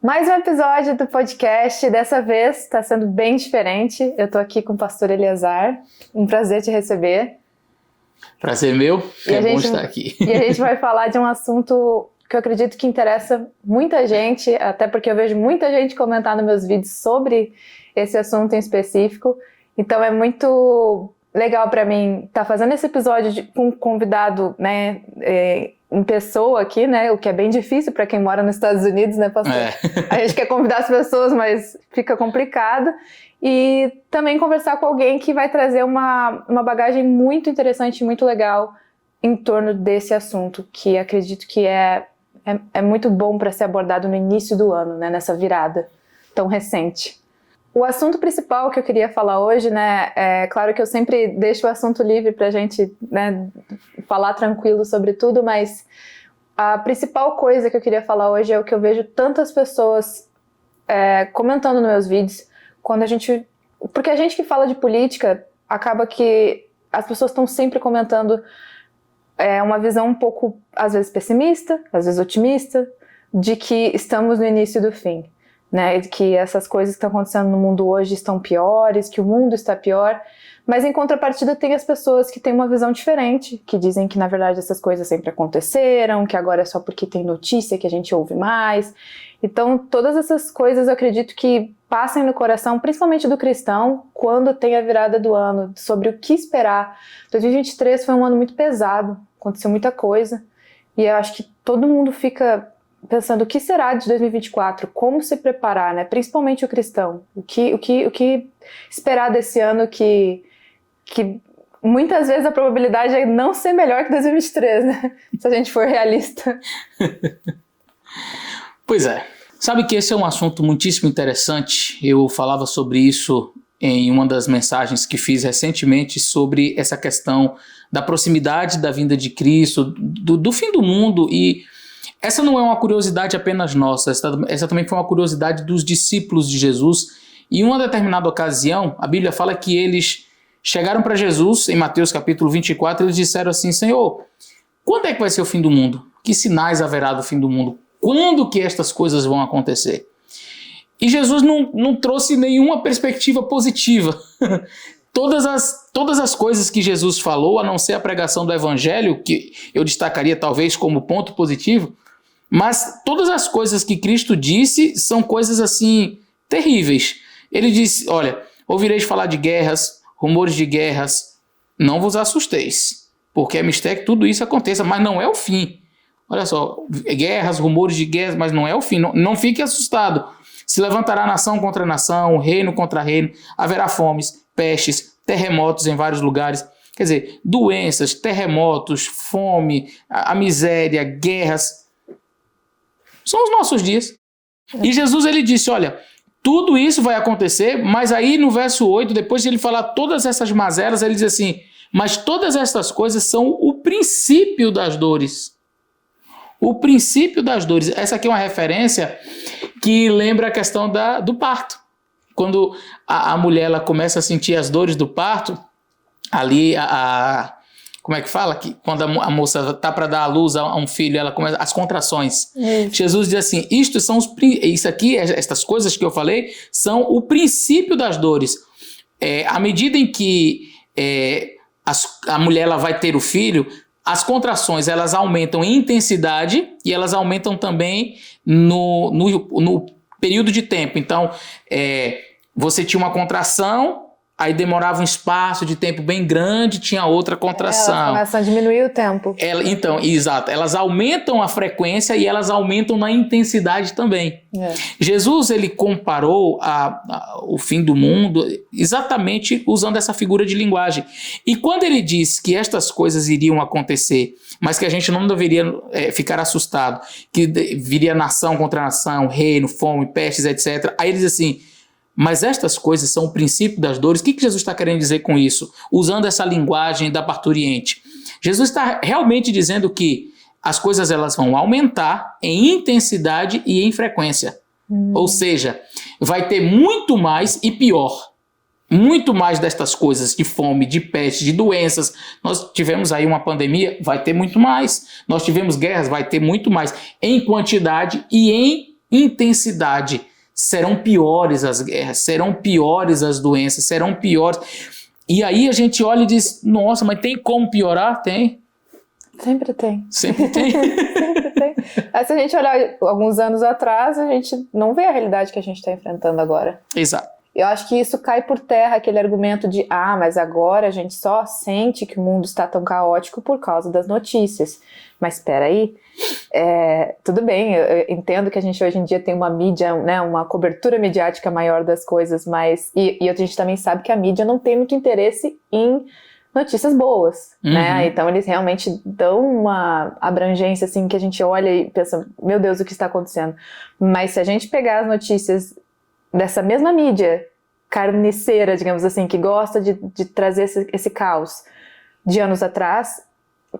Mais um episódio do podcast, dessa vez está sendo bem diferente. Eu estou aqui com o pastor Eleazar, um prazer te receber. Prazer meu, bom estar aqui. E a gente vai falar de um assunto que eu acredito que interessa muita gente, até porque eu vejo muita gente comentar nos meus vídeos sobre esse assunto em específico. Então é muito legal para mim estar fazendo esse episódio com um convidado, né, em pessoa aqui, né, o que é bem difícil para quem mora nos Estados Unidos, né, pastor? A gente quer convidar as pessoas, mas fica complicado. E também conversar com alguém que vai trazer uma bagagem muito interessante, muito legal em torno desse assunto, que acredito que é muito bom para ser abordado no início do ano, né, nessa virada tão recente. O assunto principal que eu queria falar hoje, né, é claro que eu sempre deixo o assunto livre para a gente, né, falar tranquilo sobre tudo, mas a principal coisa que eu queria falar hoje é o que eu vejo tantas pessoas comentando nos meus vídeos, porque a gente que fala de política, acaba que as pessoas estão sempre comentando uma visão um pouco, às vezes pessimista, às vezes otimista, de que estamos no início do fim. Né, que essas coisas que estão acontecendo no mundo hoje estão piores, que o mundo está pior, mas em contrapartida tem as pessoas que têm uma visão diferente, que dizem que na verdade essas coisas sempre aconteceram, que agora é só porque tem notícia que a gente ouve mais. Então todas essas coisas eu acredito que passem no coração, principalmente do cristão, quando tem a virada do ano, sobre o que esperar. 2023 foi um ano muito pesado, aconteceu muita coisa, e eu acho que todo mundo fica pensando o que será de 2024, como se preparar, né? Principalmente o cristão, o que esperar desse ano que muitas vezes a probabilidade é não ser melhor que 2023, né? Se a gente for realista. Pois é. Sabe que esse é um assunto muitíssimo interessante. Eu falava sobre isso em uma das mensagens que fiz recentemente sobre essa questão da proximidade da vinda de Cristo, do fim do mundo. E essa não é uma curiosidade apenas nossa, essa também foi uma curiosidade dos discípulos de Jesus. E em uma determinada ocasião, a Bíblia fala que eles chegaram para Jesus, em Mateus capítulo 24, eles disseram assim: Senhor, quando é que vai ser o fim do mundo? Que sinais haverá do fim do mundo? Quando que estas coisas vão acontecer? E Jesus não trouxe nenhuma perspectiva positiva. Todas as coisas que Jesus falou, a não ser a pregação do Evangelho, que eu destacaria talvez como ponto positivo, mas todas as coisas que Cristo disse são coisas assim terríveis. Ele disse: olha, ouvireis falar de guerras, rumores de guerras, não vos assusteis, porque é mistério que tudo isso aconteça, mas não é o fim. Olha só, guerras, rumores de guerras, mas não é o fim, não fique assustado. Se levantará nação contra nação, reino contra reino, haverá fomes, pestes, terremotos em vários lugares. Quer dizer, doenças, terremotos, fome, a miséria, guerras. São os nossos dias. E Jesus ele disse: olha, tudo isso vai acontecer, mas aí no verso 8, depois de ele falar todas essas mazelas, ele diz assim: mas todas essas coisas são o princípio das dores. O princípio das dores. Essa aqui é uma referência que lembra a questão do parto. Quando a mulher ela começa a sentir as dores do parto, ali como é que fala? Que quando a moça está para dar à luz a um filho, ela começa as contrações. Jesus diz assim: estas coisas que eu falei são o princípio das dores. À medida em que a mulher ela vai ter o filho, as contrações elas aumentam em intensidade e elas aumentam também no período de tempo. Então, você tinha uma contração, aí demorava um espaço de tempo bem grande, tinha outra contração. Elas começam a diminuir o tempo. Então, exato. Elas aumentam a frequência e elas aumentam na intensidade também. Jesus, ele comparou o fim do mundo exatamente usando essa figura de linguagem. E quando ele diz que estas coisas iriam acontecer, mas que a gente não deveria ficar assustado, que viria nação contra nação, reino, fome, pestes, etc. Aí ele diz assim: mas estas coisas são o princípio das dores. O que Jesus está querendo dizer com isso? Usando essa linguagem da parturiente. Jesus está realmente dizendo que as coisas elas vão aumentar em intensidade e em frequência. Ou seja, vai ter muito mais e pior. Muito mais destas coisas de fome, de peste, de doenças. Nós tivemos aí uma pandemia, vai ter muito mais. Nós tivemos guerras, vai ter muito mais. Em quantidade e em intensidade, serão piores as guerras, serão piores as doenças, serão piores. E aí a gente olha e diz, nossa, mas tem como piorar? Tem. Sempre tem. Sempre tem. Sempre tem. Mas se a gente olhar alguns anos atrás, a gente não vê a realidade que a gente está enfrentando agora. Exato. Eu acho que isso cai por terra, aquele argumento de mas agora a gente só sente que o mundo está tão caótico por causa das notícias. Mas espera aí, tudo bem, eu entendo que a gente hoje em dia tem uma mídia, né, uma cobertura midiática maior das coisas, mas e a gente também sabe que a mídia não tem muito interesse em notícias boas, né? Então eles realmente dão uma abrangência assim que a gente olha e pensa, meu Deus, o que está acontecendo? Mas se a gente pegar as notícias dessa mesma mídia carniceira, digamos assim, que gosta de trazer esse caos de anos atrás,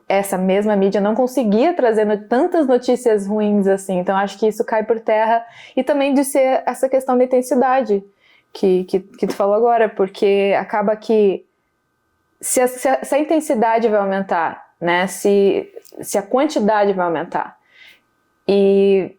essa mesma mídia não conseguia trazer tantas notícias ruins assim. Então acho que isso cai por terra. E também de ser essa questão da intensidade que tu falou agora, porque acaba que se a intensidade vai aumentar, né? Se a quantidade vai aumentar, e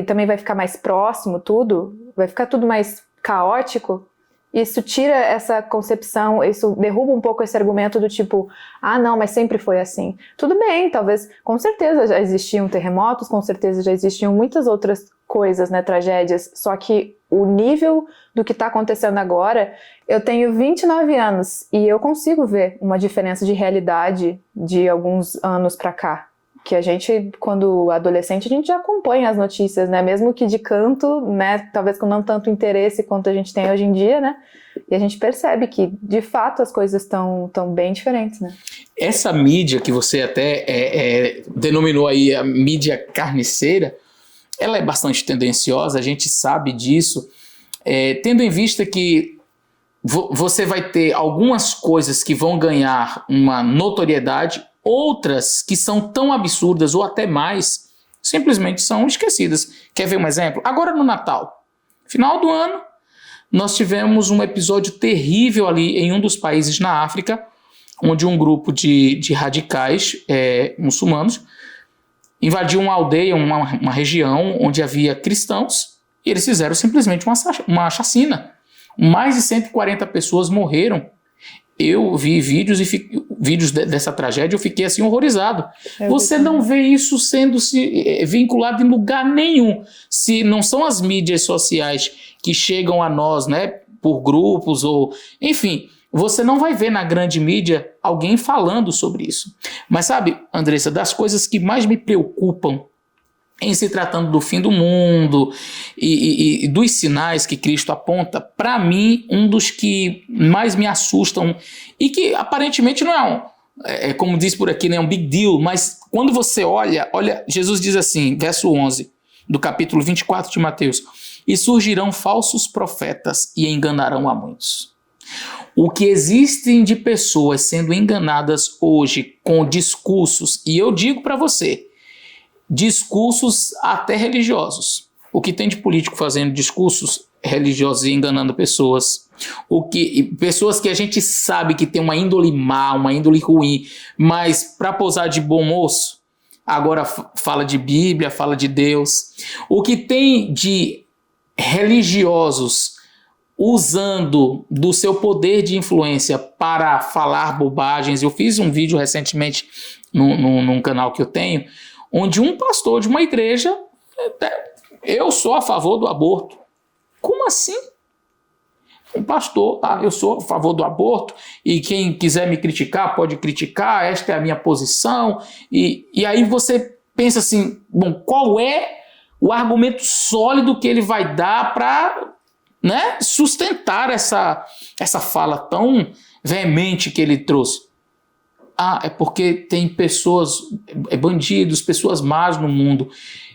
também vai ficar mais próximo tudo, vai ficar tudo mais caótico, isso tira essa concepção, isso derruba um pouco esse argumento do tipo, não, mas sempre foi assim. Tudo bem, talvez, com certeza já existiam terremotos, com certeza já existiam muitas outras coisas, né, tragédias, só que o nível do que está acontecendo agora, eu tenho 29 anos e eu consigo ver uma diferença de realidade de alguns anos para cá. Que a gente, quando adolescente, a gente já acompanha as notícias, né? Mesmo que de canto, né? Talvez com não tanto interesse quanto a gente tem hoje em dia, né? E a gente percebe que, de fato, as coisas estão bem diferentes, né? Essa mídia que você até denominou aí a mídia carniceira, ela é bastante tendenciosa, a gente sabe disso, tendo em vista que você vai ter algumas coisas que vão ganhar uma notoriedade, outras que são tão absurdas ou até mais, simplesmente são esquecidas. Quer ver um exemplo? Agora no Natal, final do ano, nós tivemos um episódio terrível ali em um dos países na África, onde um grupo de radicais muçulmanos invadiu uma aldeia, uma região onde havia cristãos, e eles fizeram simplesmente uma chacina. Mais de 140 pessoas morreram. Eu vi vídeos dessa tragédia, eu fiquei assim horrorizado. Você não vê isso sendo vinculado em lugar nenhum. Se não são as mídias sociais que chegam a nós, né, por grupos ou... Enfim, você não vai ver na grande mídia alguém falando sobre isso. Mas sabe, Andressa, das coisas que mais me preocupam em se tratando do fim do mundo e dos sinais que Cristo aponta, para mim, um dos que mais me assustam e que aparentemente não como diz por aqui, não é um big deal, mas quando você olha, Jesus diz assim, verso 11 do capítulo 24 de Mateus, e surgirão falsos profetas e enganarão a muitos. O que existem de pessoas sendo enganadas hoje com discursos, e eu digo para você, discursos até religiosos. O que tem de político fazendo discursos religiosos e enganando pessoas. Pessoas que a gente sabe que tem uma índole má, uma índole ruim, mas para posar de bom moço, agora fala de Bíblia, fala de Deus. O que tem de religiosos usando do seu poder de influência para falar bobagens. Eu fiz um vídeo recentemente num canal que eu tenho, onde um pastor de uma igreja, eu sou a favor do aborto. Como assim? Um pastor, eu sou a favor do aborto e quem quiser me criticar pode criticar, esta é a minha posição. E aí você pensa assim, bom, qual é o argumento sólido que ele vai dar para, né, sustentar essa fala tão veemente que ele trouxe? É porque tem pessoas, bandidos, pessoas más no mundo.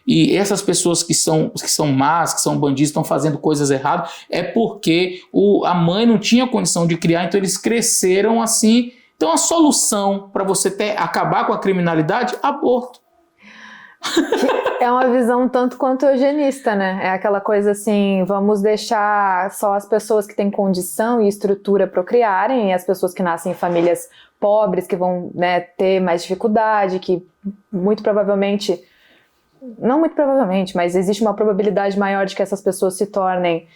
E essas pessoas que são más, que são bandidos, estão fazendo coisas erradas, é porque a mãe não tinha condição de criar, então eles cresceram assim. Então a solução para você acabar com a criminalidade, aborto. É uma visão tanto quanto eugenista, né? É aquela coisa assim, vamos deixar só as pessoas que têm condição e estrutura procriarem, e as pessoas que nascem em famílias pobres, que vão, né, ter mais dificuldade, que muito provavelmente não muito provavelmente, mas existe uma probabilidade maior de que essas pessoas se tornem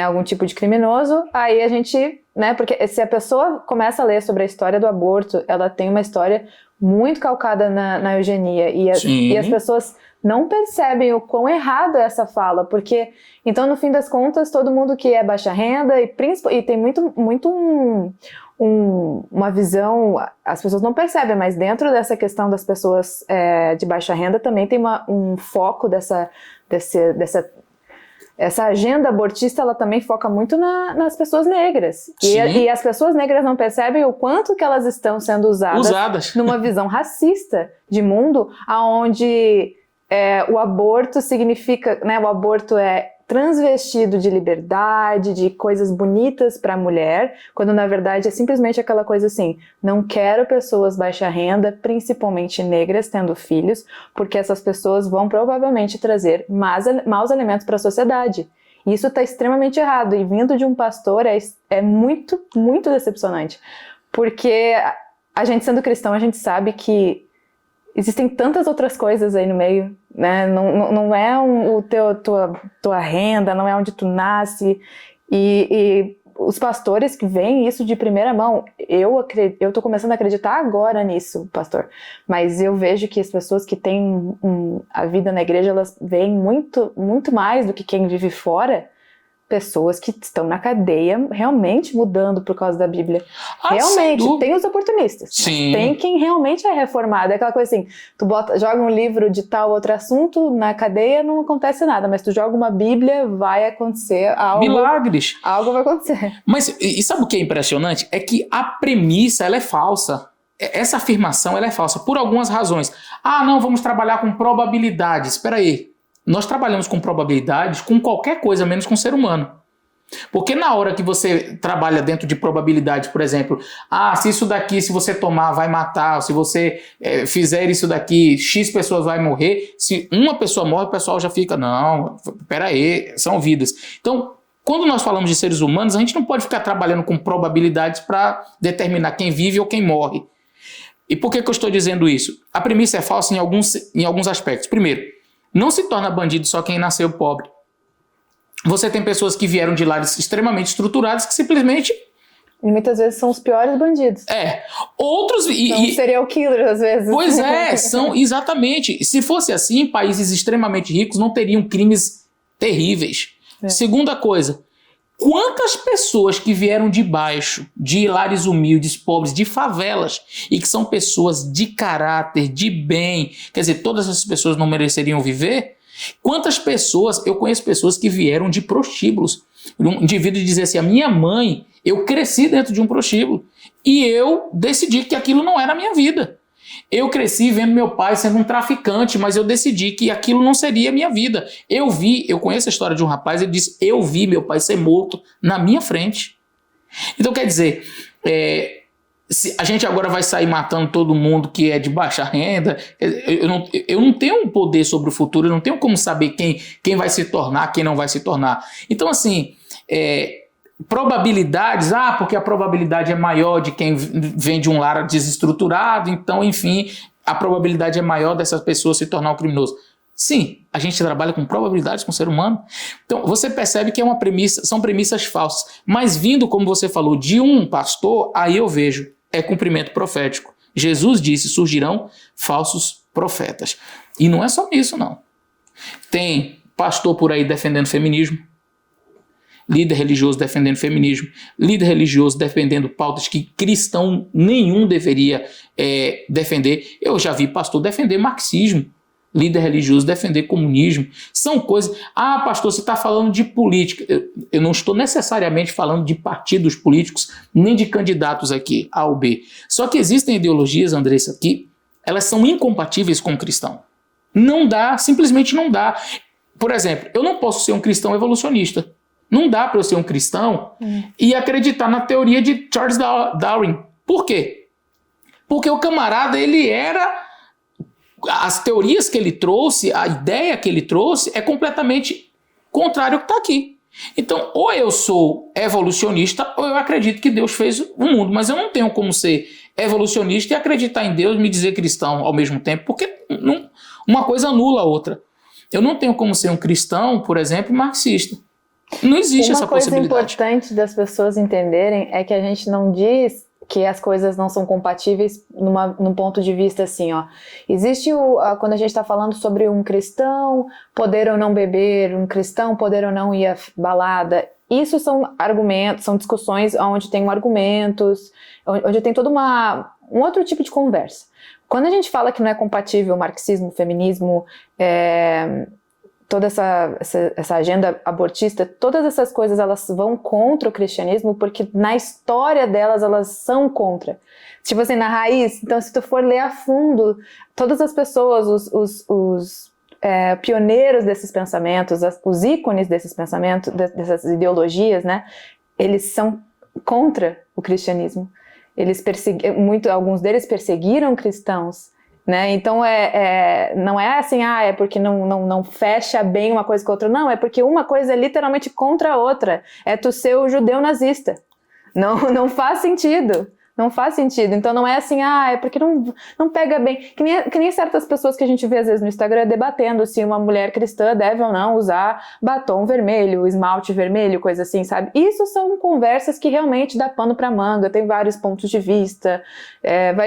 algum tipo de criminoso, aí a gente, né, porque se a pessoa começa a ler sobre a história do aborto, ela tem uma história muito calcada na eugenia, e as pessoas não percebem o quão errado é essa fala, porque, então, no fim das contas, todo mundo que é baixa renda, e tem muito uma visão, as pessoas não percebem, mas dentro dessa questão das pessoas de baixa renda também tem um foco essa agenda abortista, ela também foca muito nas pessoas negras. E as pessoas negras não percebem o quanto que elas estão sendo usadas numa visão racista de mundo, onde o aborto significa, né, o aborto é transvestido de liberdade, de coisas bonitas para a mulher, quando na verdade é simplesmente aquela coisa assim, não quero pessoas baixa renda, principalmente negras, tendo filhos, porque essas pessoas vão provavelmente trazer maus elementos para a sociedade. E isso está extremamente errado, e vindo de um pastor é muito, muito decepcionante, porque a gente sendo cristão, a gente sabe que existem tantas outras coisas aí no meio, né? Não é tua renda, não é onde tu nasce. E os pastores que veem isso de primeira mão, eu tô começando a acreditar agora nisso, pastor. Mas eu vejo que as pessoas que têm a vida na igreja, elas veem muito, muito mais do que quem vive fora. Pessoas que estão na cadeia realmente mudando por causa da Bíblia. Realmente, tem os oportunistas. Sim. Tem quem realmente é reformado. É aquela coisa assim, tu joga um livro de tal outro assunto, na cadeia não acontece nada, mas tu joga uma Bíblia, vai acontecer algo. Milagres. Algo vai acontecer. Mas e sabe o que é impressionante? É que a premissa, ela é falsa. Essa afirmação, ela é falsa por algumas razões. Não, vamos trabalhar com probabilidades. Espera aí. Nós trabalhamos com probabilidades com qualquer coisa, menos com ser humano. Porque na hora que você trabalha dentro de probabilidades, por exemplo, se isso daqui, se você tomar, vai matar, se você fizer isso daqui, X pessoas vai morrer, se uma pessoa morre, o pessoal já fica, não, peraí, são vidas. Então, quando nós falamos de seres humanos, a gente não pode ficar trabalhando com probabilidades para determinar quem vive ou quem morre. E por que eu estou dizendo isso? A premissa é falsa em alguns aspectos. Primeiro, não se torna bandido só quem nasceu pobre. Você tem pessoas que vieram de lares extremamente estruturados que simplesmente... E muitas vezes são os piores bandidos. Outros... São serial killers, às vezes. Pois são exatamente. Se fosse assim, países extremamente ricos não teriam crimes terríveis. Segunda coisa, quantas pessoas que vieram de baixo, de lares humildes, pobres, de favelas, e que são pessoas de caráter, de bem, quer dizer, todas essas pessoas não mereceriam viver? Quantas pessoas, eu conheço pessoas que vieram de prostíbulos. Um indivíduo dizia assim, a minha mãe, eu cresci dentro de um prostíbulo, e eu decidi que aquilo não era a minha vida. Eu cresci vendo meu pai sendo um traficante, mas eu decidi que aquilo não seria a minha vida. Eu conheço a história de um rapaz, ele disse, eu vi meu pai ser morto na minha frente. Então, quer dizer, se a gente agora vai sair matando todo mundo que é de baixa renda, eu não tenho um poder sobre o futuro, eu não tenho como saber quem vai se tornar, quem não vai se tornar. Então, assim, probabilidades, porque a probabilidade é maior de quem vem de um lar desestruturado, então, enfim, a probabilidade é maior dessa pessoa se tornar um criminoso. Sim, a gente trabalha com probabilidades com o ser humano. Então, você percebe que são premissas falsas. Mas vindo, como você falou, de um pastor, aí eu vejo, é cumprimento profético. Jesus disse, surgirão falsos profetas. E não é só isso, não. Tem pastor por aí defendendo feminismo, líder religioso defendendo feminismo, líder religioso defendendo pautas que cristão nenhum deveria defender. Eu já vi pastor defender marxismo, líder religioso defender comunismo. São coisas... pastor, você está falando de política. Eu não estou necessariamente falando de partidos políticos, nem de candidatos aqui, A ou B. Só que existem ideologias, Andressa, que elas são incompatíveis com o cristão. Não dá, simplesmente não dá. Por exemplo, eu não posso ser um cristão evolucionista. Não dá para eu ser um cristão e acreditar na teoria de Charles Darwin. Por quê? Porque o camarada, ele era... As teorias que ele trouxe, a ideia que ele trouxe é completamente contrário ao que está aqui. Então, ou eu sou evolucionista, ou eu acredito que Deus fez o mundo. Mas eu não tenho como ser evolucionista e acreditar em Deus e me dizer cristão ao mesmo tempo, porque Uma coisa anula a outra. Eu não tenho como ser um cristão, por exemplo, marxista. Não existe essa possibilidade. Uma coisa importante das pessoas entenderem é que a gente não diz que as coisas não são compatíveis num ponto de vista assim, ó. Existe quando a gente está falando sobre um cristão poder ou não beber, um cristão poder ou não ir à balada, isso são argumentos, são discussões onde tem argumentos, onde tem todo um outro tipo de conversa. Quando a gente fala que não é compatível o marxismo, o feminismo, toda essa agenda abortista, todas essas coisas elas vão contra o cristianismo porque na história delas elas são contra. Tipo assim, na raiz, então se tu for ler a fundo, todas as pessoas, os pioneiros desses pensamentos, os ícones desses pensamentos, dessas ideologias, né, eles são contra o cristianismo. Alguns deles perseguiram cristãos, né? Então não é assim, é porque não fecha bem uma coisa com a outra. Não, é porque uma coisa é literalmente contra a outra. É tu ser o judeu nazista. Não faz sentido. Não faz sentido. Então não é assim, é porque não pega bem. Que nem certas pessoas que a gente vê às vezes no Instagram debatendo se uma mulher cristã deve ou não usar batom vermelho, esmalte vermelho, coisa assim, sabe? Isso são conversas que realmente dá pano pra manga, tem vários pontos de vista.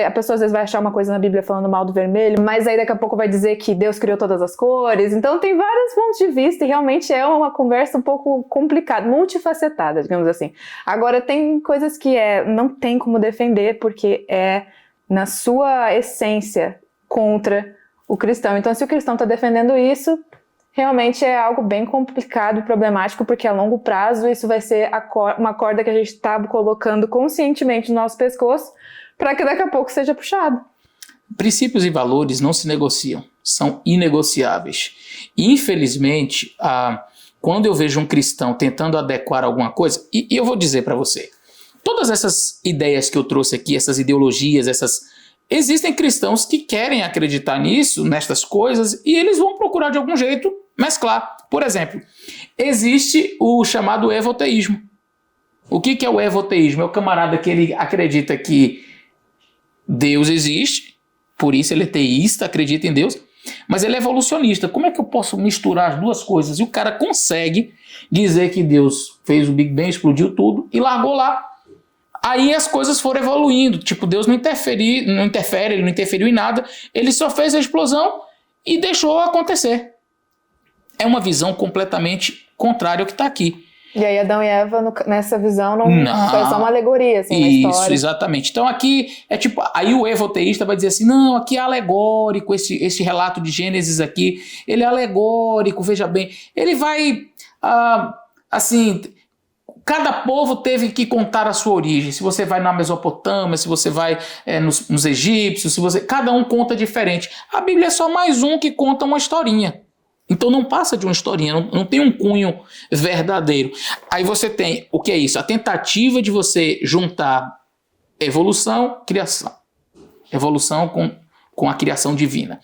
A pessoa às vezes vai achar uma coisa na Bíblia falando mal do vermelho, mas aí daqui a pouco vai dizer que Deus criou todas as cores. Então tem vários pontos de vista e realmente é uma conversa um pouco complicada, multifacetada, digamos assim. Agora tem coisas que não tem como defender porque é na sua essência contra o cristão. Então se o cristão está defendendo isso, realmente é algo bem complicado e problemático, porque a longo prazo isso vai ser uma corda que a gente está colocando conscientemente no nosso pescoço para que daqui a pouco seja puxado. Princípios e valores não se negociam, são inegociáveis. E infelizmente, quando eu vejo um cristão tentando adequar alguma coisa, e eu vou dizer para você, todas essas ideias que eu trouxe aqui, essas ideologias, existem cristãos que querem acreditar nisso, nestas coisas, e eles vão procurar de algum jeito mesclar. Por exemplo, existe o chamado evoteísmo. O que é o evoteísmo? É o camarada que ele acredita que Deus existe, por isso ele é teísta, acredita em Deus, mas ele é evolucionista. Como é que eu posso misturar as duas coisas? E o cara consegue dizer que Deus fez o Big Bang, explodiu tudo e largou lá. Aí as coisas foram evoluindo, tipo, Deus não interfere, ele não interferiu em nada, ele só fez a explosão e deixou acontecer. É uma visão completamente contrária ao que está aqui. E aí Adão e Eva, nessa visão, não foi só uma alegoria, assim, na história. Isso, exatamente. Então aqui é tipo, aí o evoteísta vai dizer assim, não, aqui é alegórico, esse relato de Gênesis aqui, ele é alegórico, veja bem, ele vai, assim... Cada povo teve que contar a sua origem. Se você vai na Mesopotâmia, se você vai nos egípcios, cada um conta diferente. A Bíblia é só mais um que conta uma historinha. Então não passa de uma historinha, não tem um cunho verdadeiro. Aí você tem, o que é isso? A tentativa de você juntar evolução, criação. Evolução com a criação divina.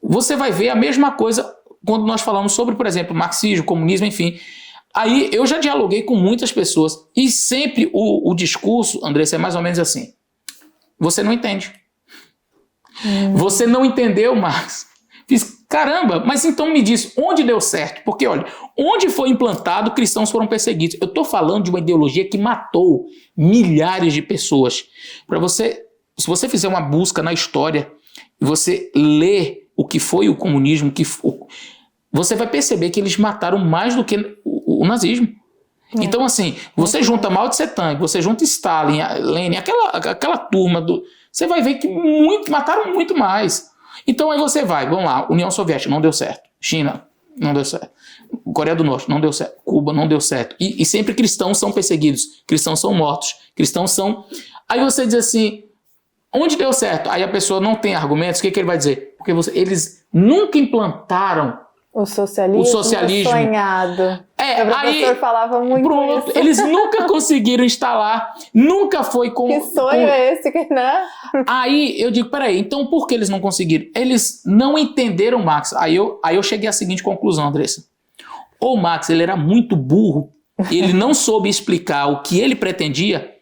Você vai ver a mesma coisa quando nós falamos sobre, por exemplo, marxismo, comunismo, enfim... Aí eu já dialoguei com muitas pessoas e sempre o discurso, Andressa, é mais ou menos assim. Você não entende. Você não entendeu, Marx. Fiz, caramba, mas então me diz, onde deu certo? Porque, olha, onde foi implantado, cristãos foram perseguidos. Eu estou falando de uma ideologia que matou milhares de pessoas. Se você fizer uma busca na história, você lê o que foi o comunismo, você vai perceber que eles mataram mais do que o nazismo. Então, assim, você junta Mao Tse Tung, você junta Stalin, Lenin, aquela turma, você vai ver que mataram muito mais. Então aí você vai, vamos lá, União Soviética, não deu certo. China, não deu certo. Coreia do Norte, não deu certo. Cuba, não deu certo. E sempre cristãos são perseguidos, cristãos são mortos, cristãos são... Aí você diz assim, onde deu certo? Aí a pessoa não tem argumentos, o que ele vai dizer? Porque eles nunca implantaram o socialismo sonhado. O professor falava muito isso. Eles nunca conseguiram instalar, nunca foi com... Que sonho é esse, né? Aí eu digo, peraí, então por que eles não conseguiram? Eles não entenderam Marx. Aí eu cheguei à seguinte conclusão, Andressa. Ou Marx, ele era muito burro, ele não soube explicar o que ele pretendia,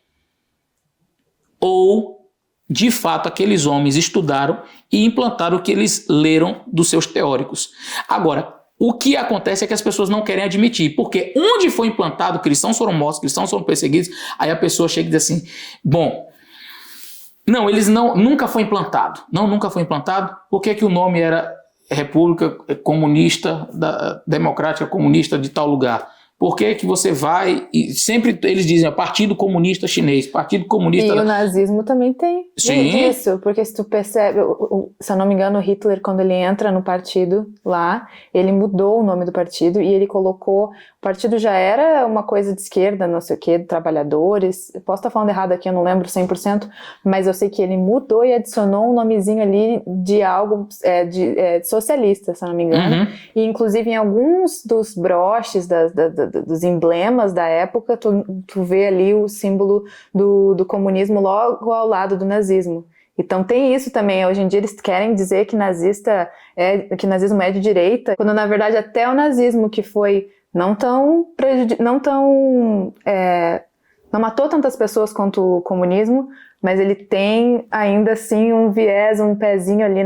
ou de fato, aqueles homens estudaram e implantaram o que eles leram dos seus teóricos. Agora, o que acontece é que as pessoas não querem admitir, porque onde foi implantado, cristãos foram mortos, cristãos foram perseguidos, aí a pessoa chega e diz assim, bom, não, eles nunca foi implantado. Não, nunca foi implantado. Por que o nome era República Comunista, Democrática Comunista de tal lugar? Por que você vai e sempre eles dizem Partido Comunista Chinês, Partido Comunista... E o nazismo também tem isso, porque se tu percebe, se eu não me engano, o Hitler, quando ele entra no partido lá, ele mudou o nome do partido e ele colocou... O partido já era uma coisa de esquerda, não sei o quê, de trabalhadores, eu posso estar falando errado aqui, eu não lembro 100%, mas eu sei que ele mudou e adicionou um nomezinho ali de algo de socialista, se eu não me engano, e inclusive em alguns dos broches, dos emblemas da época, tu vê ali o símbolo do comunismo logo ao lado do nazismo. Então tem isso também, hoje em dia eles querem dizer que que nazismo é de direita, quando na verdade até o nazismo, que foi não matou tantas pessoas quanto o comunismo, mas ele tem ainda assim um viés, um pezinho ali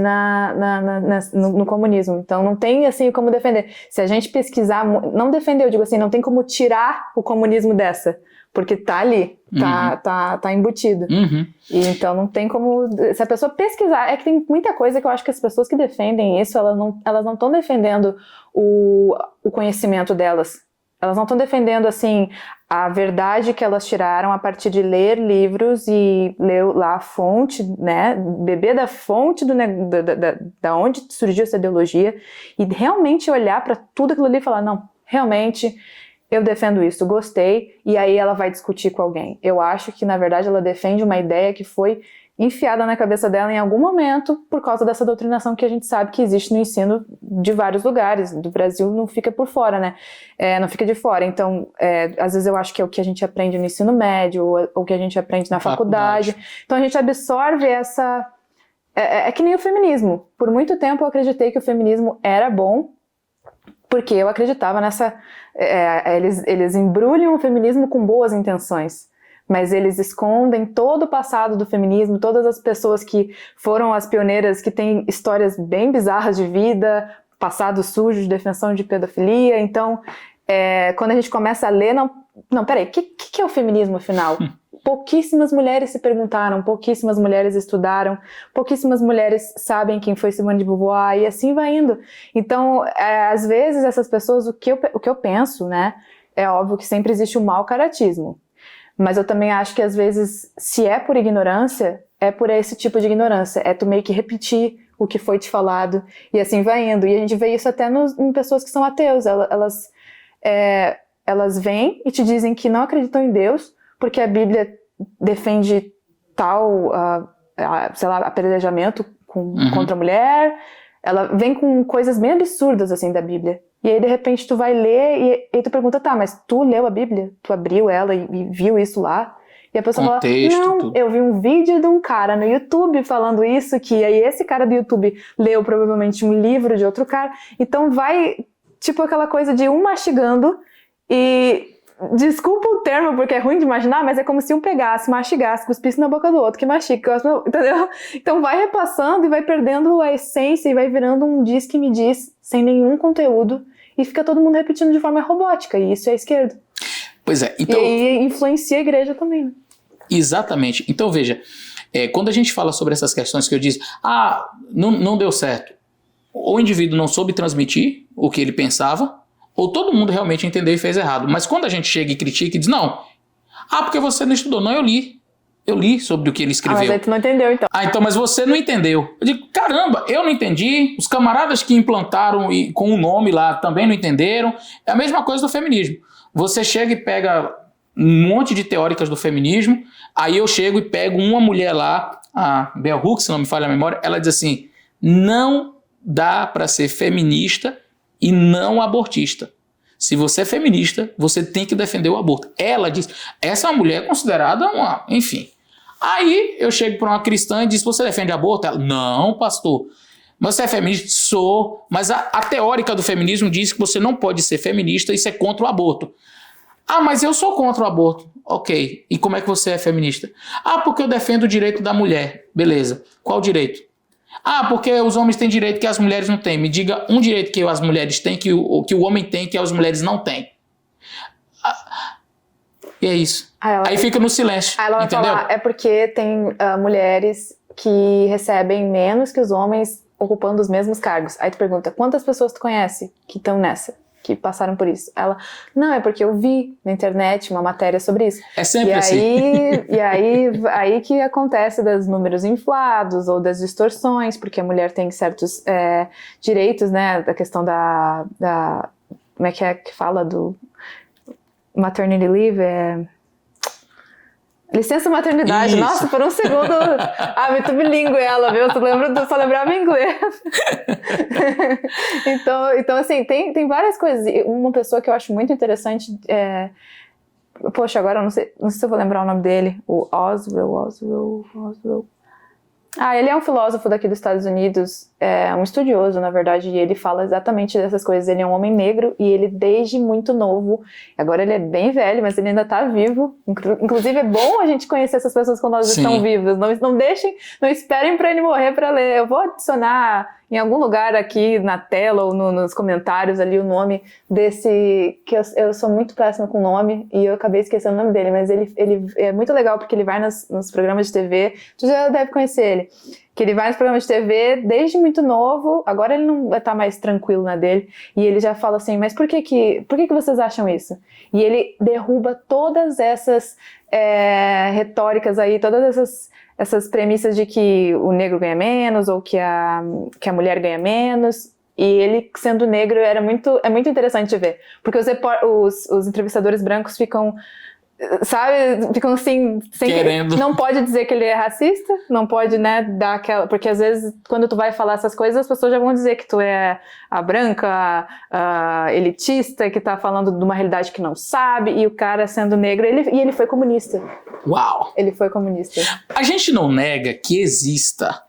no comunismo. Então não tem assim como defender. Se a gente pesquisar, não defender, eu digo assim, não tem como tirar o comunismo dessa, porque tá ali, tá embutido. E então não tem como, se a pessoa pesquisar, é que tem muita coisa que eu acho que as pessoas que defendem isso, elas não estão defendendo o conhecimento delas. Elas não estão defendendo, assim, a verdade que elas tiraram a partir de ler livros e ler lá a fonte, né? Beber da fonte da onde surgiu essa ideologia e realmente olhar para tudo aquilo ali e falar, não, realmente eu defendo isso, gostei, e aí ela vai discutir com alguém. Eu acho que, na verdade, ela defende uma ideia que foi enfiada na cabeça dela em algum momento por causa dessa doutrinação que a gente sabe que existe no ensino de vários lugares. Do Brasil não fica por fora, né? Não fica de fora. Então, às vezes eu acho que é o que a gente aprende no ensino médio ou o que a gente aprende na faculdade. Então a gente absorve essa... É que nem o feminismo. Por muito tempo eu acreditei que o feminismo era bom porque eu acreditava nessa... Eles embrulham o feminismo com boas intenções. Mas eles escondem todo o passado do feminismo, todas as pessoas que foram as pioneiras, que têm histórias bem bizarras de vida, passado sujo de defensão de pedofilia. Então, quando a gente começa a ler, peraí, o que é o feminismo, afinal? Pouquíssimas mulheres se perguntaram, pouquíssimas mulheres estudaram, pouquíssimas mulheres sabem quem foi Simone de Beauvoir, e assim vai indo. Então, às vezes, essas pessoas, o que eu penso, né, é óbvio que sempre existe o mau caratismo. Mas eu também acho que às vezes, se é por ignorância, é por esse tipo de ignorância. É tu meio que repetir o que foi te falado e assim vai indo. E a gente vê isso até em pessoas que são ateus. Elas vêm e te dizem que não acreditam em Deus porque a Bíblia defende tal, sei lá, apedrejamento contra a mulher. Ela vem com coisas bem absurdas assim da Bíblia. E aí, de repente, tu vai ler e tu pergunta, tá, mas tu leu a Bíblia? Tu abriu ela e viu isso lá? E a pessoa Contexto, fala, não, tudo. Eu vi um vídeo de um cara no YouTube falando isso, que aí esse cara do YouTube leu provavelmente um livro de outro cara. Então vai, tipo aquela coisa de um mastigando e... Desculpa o termo, porque é ruim de imaginar, mas é como se um pegasse, mastigasse, cuspisse na boca do outro, que mastiga, entendeu? Então vai repassando e vai perdendo a essência e vai virando um diz que me diz, sem nenhum conteúdo, e fica todo mundo repetindo de forma robótica, e isso é esquerdo. Pois é, então... E influencia a igreja também, né? Exatamente. Então veja, quando a gente fala sobre essas questões que eu disse, não deu certo, ou o indivíduo não soube transmitir o que ele pensava, ou todo mundo realmente entendeu e fez errado. Mas quando a gente chega e critica e diz, não, porque você não estudou. Não, eu li sobre o que ele escreveu. Mas aí tu não entendeu, então. Então, mas você não entendeu. Eu digo, caramba, eu não entendi, os camaradas que implantaram com o nome lá também não entenderam. É a mesma coisa do feminismo. Você chega e pega um monte de teóricas do feminismo, aí eu chego e pego uma mulher lá, a Bell Hooks, se não me falha a memória, ela diz assim, não dá para ser feminista e não abortista. Se você é feminista, você tem que defender o aborto. Ela diz, essa mulher é considerada uma... Enfim. Aí eu chego para uma cristã e diz, você defende aborto? Ela, não, pastor. Mas você é feminista? Sou. Mas a teórica do feminismo diz que você não pode ser feminista e ser contra o aborto. Ah, mas eu sou contra o aborto. Ok. E como é que você é feminista? Ah, porque eu defendo o direito da mulher. Beleza. Qual direito? Ah, porque os homens têm direito que as mulheres não têm. Me diga um direito que as mulheres têm, que o homem tem, que as mulheres não têm. E é isso. Aí fica no silêncio. Aí ela vai entendeu? falar, é porque tem mulheres que recebem menos que os homens ocupando os mesmos cargos. Aí tu pergunta, quantas pessoas tu conhece que estão nessa? Que passaram por isso? Ela, não, é porque eu vi na internet uma matéria sobre isso. É sempre assim. E aí que acontece dos números inflados ou das distorções, porque a mulher tem certos direitos, né? Da questão da como é que fala do maternity leave? Licença maternidade. Isso. Nossa, por um segundo. Muito bilíngue ela, viu? Eu só lembrava inglês. Então, assim, tem várias coisas. Uma pessoa que eu acho muito interessante poxa, agora eu não sei se eu vou lembrar o nome dele. O Oswell. Ele é um filósofo daqui dos Estados Unidos, um estudioso, na verdade, e ele fala exatamente dessas coisas. Ele é um homem negro e ele, desde muito novo, agora ele é bem velho, mas ele ainda está vivo. Inclusive, é bom a gente conhecer essas pessoas quando elas estão vivas. Não esperem para ele morrer para ler. Eu vou adicionar em algum lugar aqui na tela ou nos comentários ali o nome desse, que eu sou muito péssima com o nome e eu acabei esquecendo o nome dele, mas ele é muito legal porque ele vai nos programas de TV, tu já deve conhecer ele, que ele vai nos programas de TV desde muito novo, agora ele não tá mais tranquilo na dele, e ele já fala assim, mas por que vocês acham isso? E ele derruba todas essas retóricas aí, todas essas premissas de que o negro ganha menos ou que a mulher ganha menos. E ele, sendo negro, é muito interessante de ver. Porque os entrevistadores brancos ficam, sabe, ficam assim, querendo. Não pode dizer que ele é racista, não pode, né, dar aquela... Porque às vezes, quando tu vai falar essas coisas, as pessoas já vão dizer que tu é a branca, a elitista, que tá falando de uma realidade que não sabe, e o cara, sendo negro, ele foi comunista. Uau! Ele foi comunista. A gente não nega que exista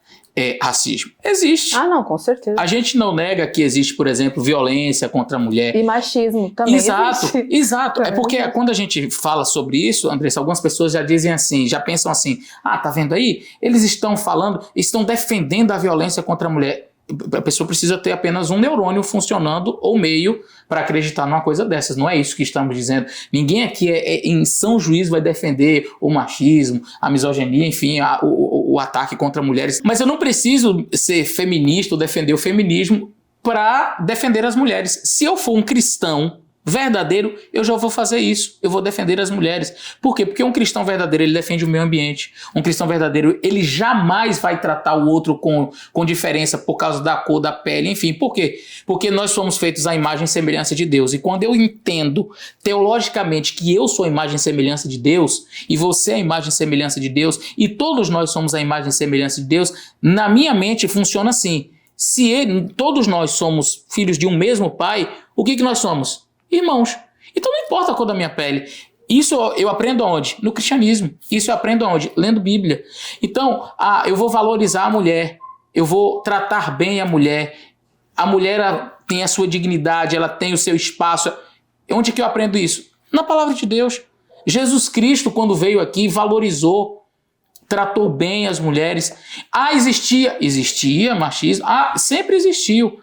racismo. Existe. Não, com certeza. A gente não nega que existe, por exemplo, violência contra a mulher. E machismo também existe. Exato. É porque quando a gente fala sobre isso, Andressa, algumas pessoas já dizem assim, já pensam assim, tá vendo aí? Eles estão defendendo a violência contra a mulher. A pessoa precisa ter apenas um neurônio funcionando ou meio para acreditar numa coisa dessas. Não é isso que estamos dizendo. Ninguém aqui em são juízo vai defender o machismo, a misoginia, enfim, o ataque contra mulheres. Mas eu não preciso ser feminista ou defender o feminismo para defender as mulheres. Se eu for um cristão verdadeiro, eu já vou fazer isso. Eu vou defender as mulheres. Por quê? Porque um cristão verdadeiro, ele defende o meio ambiente. Um cristão verdadeiro, ele jamais vai tratar o outro com diferença por causa da cor, da pele, enfim. Por quê? Porque nós somos feitos à imagem e semelhança de Deus. E quando eu entendo teologicamente que eu sou a imagem e semelhança de Deus, e você é a imagem e semelhança de Deus, e todos nós somos a imagem e semelhança de Deus, na minha mente funciona assim. Se todos nós somos filhos de um mesmo pai, o que nós somos? Irmãos. Então não importa a cor da minha pele. Isso eu aprendo aonde? No cristianismo. Isso eu aprendo aonde? Lendo Bíblia. Então, eu vou valorizar a mulher. Eu vou tratar bem a mulher. A mulher tem a sua dignidade, ela tem o seu espaço. Onde que eu aprendo isso? Na palavra de Deus. Jesus Cristo, quando veio aqui, valorizou, tratou bem as mulheres. Existia machismo. Sempre existiu.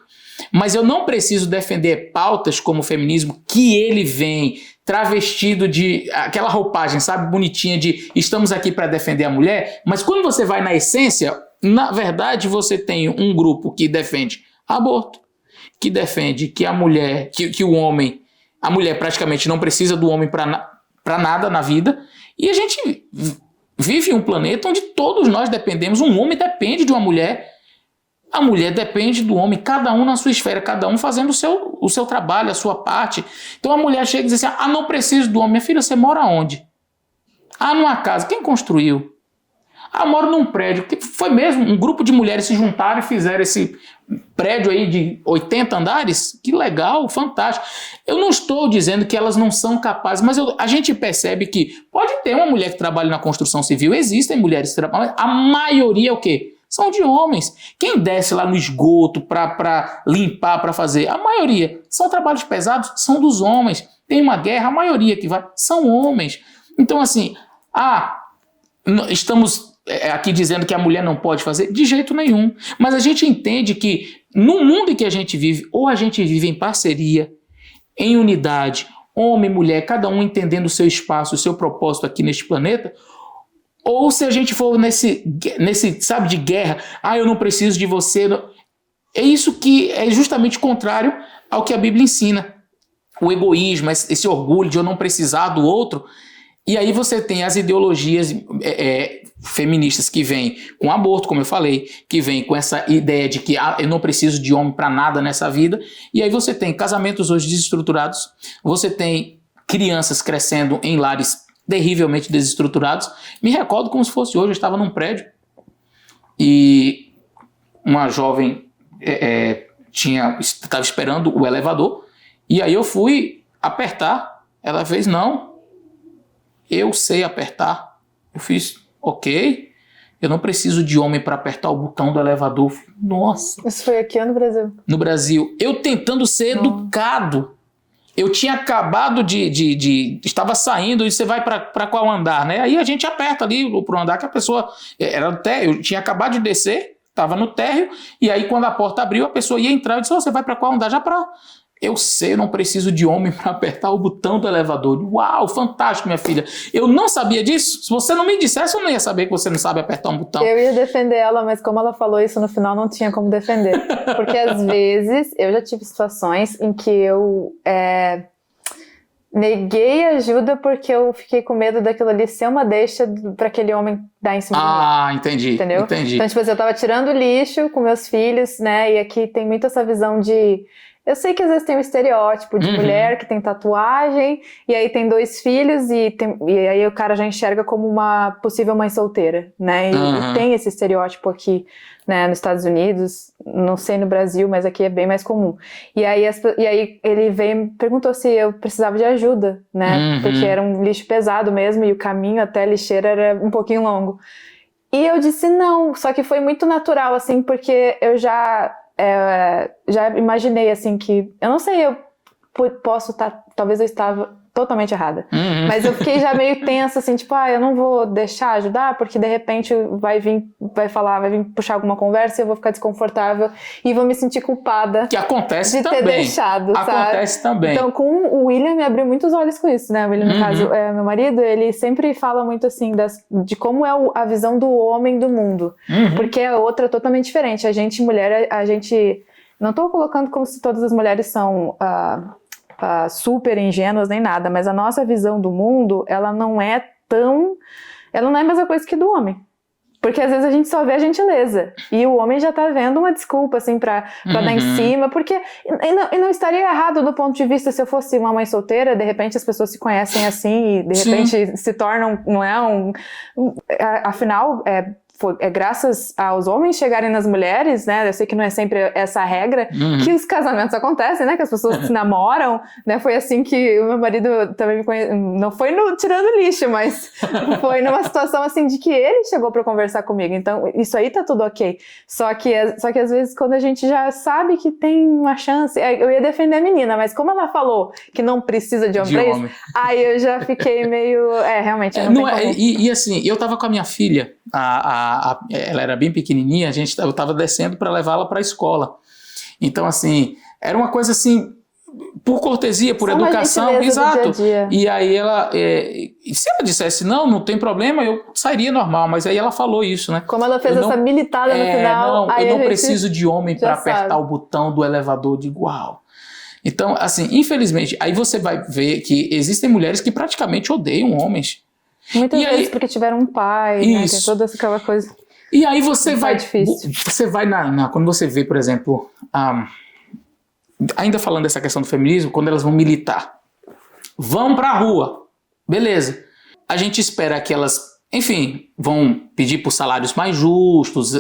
Mas eu não preciso defender pautas como o feminismo, que ele vem travestido de aquela roupagem, sabe, bonitinha de estamos aqui para defender a mulher, mas quando você vai na essência, na verdade você tem um grupo que defende aborto, que defende que a mulher, que o homem, a mulher praticamente não precisa do homem para nada na vida, e a gente vive em um planeta onde todos nós dependemos, um homem depende de uma mulher. A mulher depende do homem, cada um na sua esfera, cada um fazendo o seu trabalho, a sua parte. Então a mulher chega e diz assim, não preciso do homem. Minha filha, você mora onde? Numa casa. Quem construiu? Eu moro num prédio. Que foi mesmo, um grupo de mulheres se juntaram e fizeram esse prédio aí de 80 andares. Que legal, fantástico. Eu não estou dizendo que elas não são capazes, mas a gente percebe que pode ter uma mulher que trabalha na construção civil, existem mulheres que trabalham, mas a maioria é o quê? São de homens. Quem desce lá no esgoto para limpar, para fazer, a maioria são trabalhos pesados, são dos homens. tem uma guerra, a maioria que vai são homens. Então, assim, estamos aqui dizendo que a mulher não pode fazer? De jeito nenhum. Mas a gente entende que no mundo em que a gente vive, ou a gente vive em parceria, em unidade, homem e mulher, cada um entendendo o seu espaço, o seu propósito aqui neste planeta, ou se a gente for nesse sabe, de guerra, eu não preciso de você. É isso que é justamente contrário ao que a Bíblia ensina. O egoísmo, esse orgulho de eu não precisar do outro. E aí você tem as ideologias feministas que vêm com aborto, como eu falei, que vêm com essa ideia de que eu não preciso de homem para nada nessa vida. E aí você tem casamentos hoje desestruturados, você tem crianças crescendo em lares terrivelmente desestruturados. Me recordo como se fosse hoje, eu estava num prédio e uma jovem estava esperando o elevador e aí eu fui apertar, ela fez não, eu sei apertar, eu fiz ok, eu não preciso de homem para apertar o botão do elevador. Nossa. Isso foi aqui ou no Brasil? No Brasil, eu tentando ser educado. Eu tinha acabado estava saindo e você vai para qual andar, né? Aí a gente aperta ali pro andar que a pessoa era até, eu tinha acabado de descer, estava no térreo e aí quando a porta abriu a pessoa ia entrar e disse, você vai para qual andar? Já para eu sei, eu não preciso de homem para apertar o botão do elevador. Uau, fantástico, minha filha. Eu não sabia disso. Se você não me dissesse, eu não ia saber que você não sabe apertar um botão. Eu ia defender ela, mas como ela falou isso no final, não tinha como defender. Porque às vezes, eu já tive situações em que eu neguei ajuda porque eu fiquei com medo daquilo ali ser uma deixa para aquele homem dar em cima de mim. Entendi. Entendeu? Entendi. Então, tipo assim, eu tava tirando lixo com meus filhos, né? E aqui tem muito essa visão de... Eu sei que às vezes tem um estereótipo de mulher que tem tatuagem, e aí tem 2 filhos, e aí o cara já enxerga como uma possível mãe solteira, né? E tem esse estereótipo aqui, né, nos Estados Unidos, não sei no Brasil, mas aqui é bem mais comum. E aí ele veio e me perguntou se eu precisava de ajuda, né? Porque era um lixo pesado mesmo, e o caminho até a lixeira era um pouquinho longo. E eu disse não, só que foi muito natural, assim, porque eu já imaginei, assim, que... Eu não sei, eu posso estar... Talvez eu estava totalmente errada. Mas eu fiquei já meio tensa, assim, tipo, eu não vou deixar ajudar, porque de repente vai vir puxar alguma conversa e eu vou ficar desconfortável e vou me sentir culpada. Que acontece de também. ter deixado, acontece sabe? também. Então, com o William, me abriu muitos olhos com isso, né? O William, no caso, meu marido, ele sempre fala muito, assim, de como é a visão do homem do mundo. Porque é outra totalmente diferente. A gente, mulher, não tô colocando como se todas as mulheres são... super ingênuas nem nada, mas a nossa visão do mundo, ela não é a mesma coisa que do homem, porque às vezes a gente só vê a gentileza, e o homem já tá vendo uma desculpa, assim, pra dar em cima, porque, e não estaria errado do ponto de vista, se eu fosse uma mãe solteira, de repente as pessoas se conhecem assim, e de repente se tornam, não é afinal, graças aos homens chegarem nas mulheres, né? Eu sei que não é sempre essa a regra, que os casamentos acontecem, né? Que as pessoas se namoram, né? Foi assim que o meu marido também me conheceu. Não foi tirando lixo, mas foi numa situação assim de que ele chegou pra conversar comigo. Então, isso aí tá tudo ok. Só que às vezes, quando a gente já sabe que tem uma chance... Eu ia defender a menina, mas como ela falou que não precisa de homem pra isso, aí eu já fiquei meio... realmente, não tem como. E assim, eu tava com a minha filha, ela era bem pequenininha, eu estava descendo para levá-la para a escola. Então, assim, era uma coisa assim, por cortesia, por educação, exato. Dia a dia. E aí se ela dissesse não tem problema, eu sairia normal, mas aí ela falou isso, né? Como ela fez essa militada no final. Eu não preciso de homem para apertar o botão do elevador de igual. Então, assim, infelizmente, aí você vai ver que existem mulheres que praticamente odeiam homens. Muitas vezes porque tiveram um pai, né? Tem toda aquela coisa. E aí você vai... difícil. Você vai quando você vê, por exemplo, ainda falando dessa questão do feminismo, quando elas vão militar, vão pra rua, beleza. A gente espera que elas, enfim, vão pedir por salários mais justos,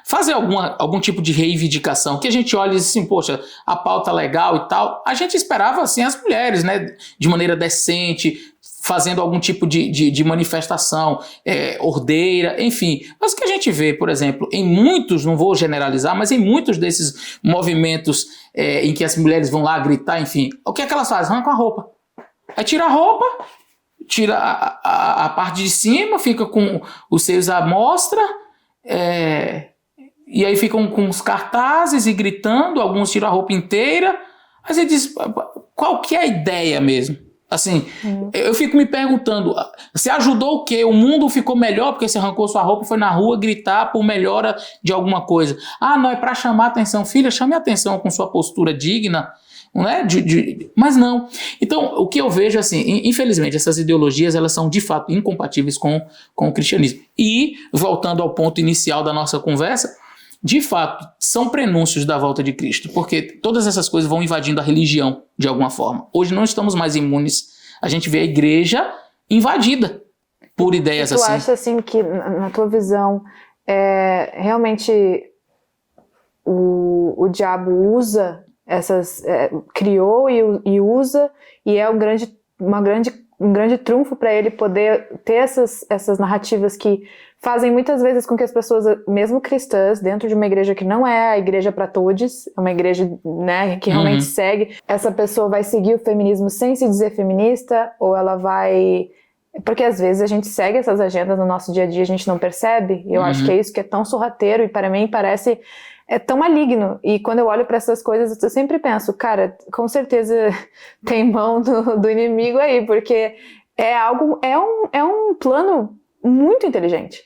fazer algum tipo de reivindicação, que a gente olha e diz assim, poxa, a pauta legal e tal. A gente esperava, assim, as mulheres, né, de maneira decente, fazendo algum tipo de manifestação, ordeira, enfim. Mas o que a gente vê, por exemplo, em muitos, não vou generalizar, mas em muitos desses movimentos em que as mulheres vão lá gritar, enfim, o que é que elas fazem? Arrancam a roupa. Aí tira a roupa, tira a parte de cima, fica com os seios à mostra, e aí ficam com os cartazes e gritando, alguns tiram a roupa inteira. Aí você diz, qual que é a ideia mesmo? Assim, eu fico me perguntando, você ajudou o quê? O mundo ficou melhor porque você arrancou sua roupa e foi na rua gritar por melhora de alguma coisa. Ah, não, é para chamar atenção. Filha, chame atenção com sua postura digna, não é? Mas não. Então, o que eu vejo, assim, infelizmente, essas ideologias, elas são de fato incompatíveis com o cristianismo. E, voltando ao ponto inicial da nossa conversa, de fato, são prenúncios da volta de Cristo, porque todas essas coisas vão invadindo a religião de alguma forma. Hoje não estamos mais imunes. A gente vê a igreja invadida por ideias assim. Tu acha, assim, que, na tua visão, realmente o diabo usa criou e usa, e é um grande trunfo para ele poder ter essas narrativas que fazem muitas vezes com que as pessoas, mesmo cristãs, dentro de uma igreja que não é a igreja para todos, é uma igreja, né, que realmente segue, essa pessoa vai seguir o feminismo sem se dizer feminista, ou ela vai... Porque às vezes a gente segue essas agendas no nosso dia a dia, a gente não percebe, e eu acho que é isso que é tão sorrateiro, e para mim parece... É tão maligno, e quando eu olho para essas coisas, eu sempre penso, cara, com certeza tem mão do inimigo aí, porque é um plano muito inteligente.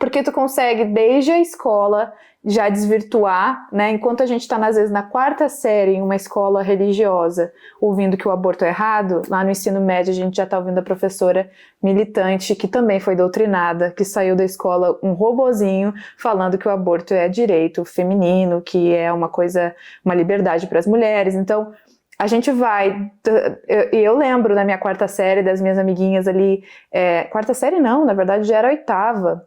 Porque tu consegue, desde a escola, já desvirtuar, né? Enquanto a gente está, às vezes, na 4ª série em uma escola religiosa, ouvindo que o aborto é errado, lá no ensino médio a gente já está ouvindo a professora militante, que também foi doutrinada, que saiu da escola um robozinho falando que o aborto é direito feminino, que é uma liberdade para as mulheres. Então, a gente vai... Eu lembro da minha 4ª série, das minhas amiguinhas ali... 4ª série não, na verdade já era 8ª.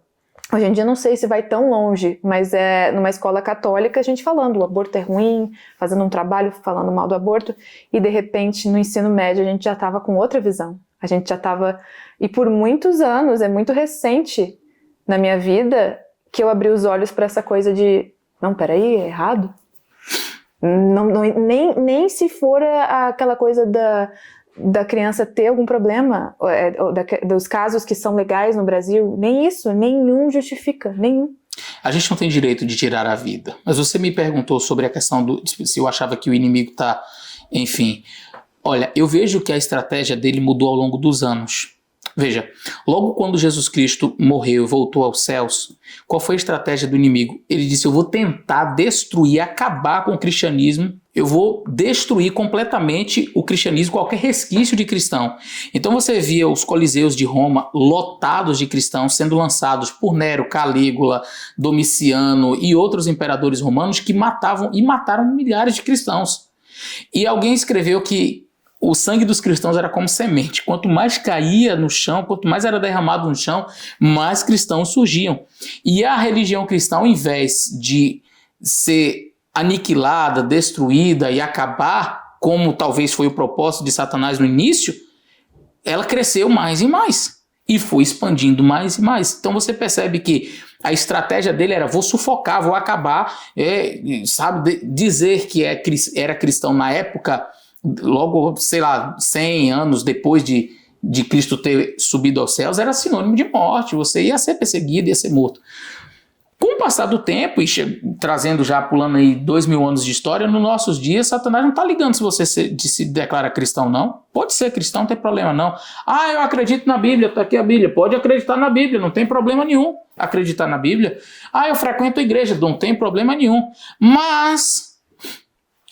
Hoje em dia não sei se vai tão longe, mas numa escola católica a gente falando o aborto é ruim, fazendo um trabalho falando mal do aborto, e de repente no ensino médio a gente já estava com outra visão. A gente já estava... E por muitos anos, é muito recente na minha vida que eu abri os olhos para essa coisa de... Não, peraí, é errado? Nem se for aquela coisa da criança ter algum problema, dos casos que são legais no Brasil, nem isso, nenhum justifica, nenhum. A gente não tem direito de tirar a vida, mas você me perguntou sobre a questão se eu achava que o inimigo está, enfim. Olha, eu vejo que a estratégia dele mudou ao longo dos anos. Veja, logo quando Jesus Cristo morreu e voltou aos céus, qual foi a estratégia do inimigo? Ele disse, eu vou tentar destruir, acabar com o cristianismo, eu vou destruir completamente o cristianismo, qualquer resquício de cristão. Então você via os coliseus de Roma lotados de cristãos sendo lançados por Nero, Calígula, Domiciano e outros imperadores romanos que mataram milhares de cristãos. E alguém escreveu que o sangue dos cristãos era como semente. Quanto mais caía no chão, quanto mais era derramado no chão, mais cristãos surgiam. E a religião cristã, ao invés de ser aniquilada, destruída e acabar, como talvez foi o propósito de Satanás no início, ela cresceu mais e mais. E foi expandindo mais e mais. Então você percebe que a estratégia dele era, vou sufocar, vou acabar, dizer que era cristão na época, logo, 100 anos depois de Cristo ter subido aos céus, era sinônimo de morte, você ia ser perseguido, ia ser morto. Com o passar do tempo, e trazendo já, pulando aí 2000 anos de história, nos nossos dias, Satanás não está ligando se você se declara cristão, não. Pode ser cristão, não tem problema não. Ah, eu acredito na Bíblia, está aqui a Bíblia. Pode acreditar na Bíblia, não tem problema nenhum acreditar na Bíblia. Ah, eu frequento a igreja, não tem problema nenhum. Mas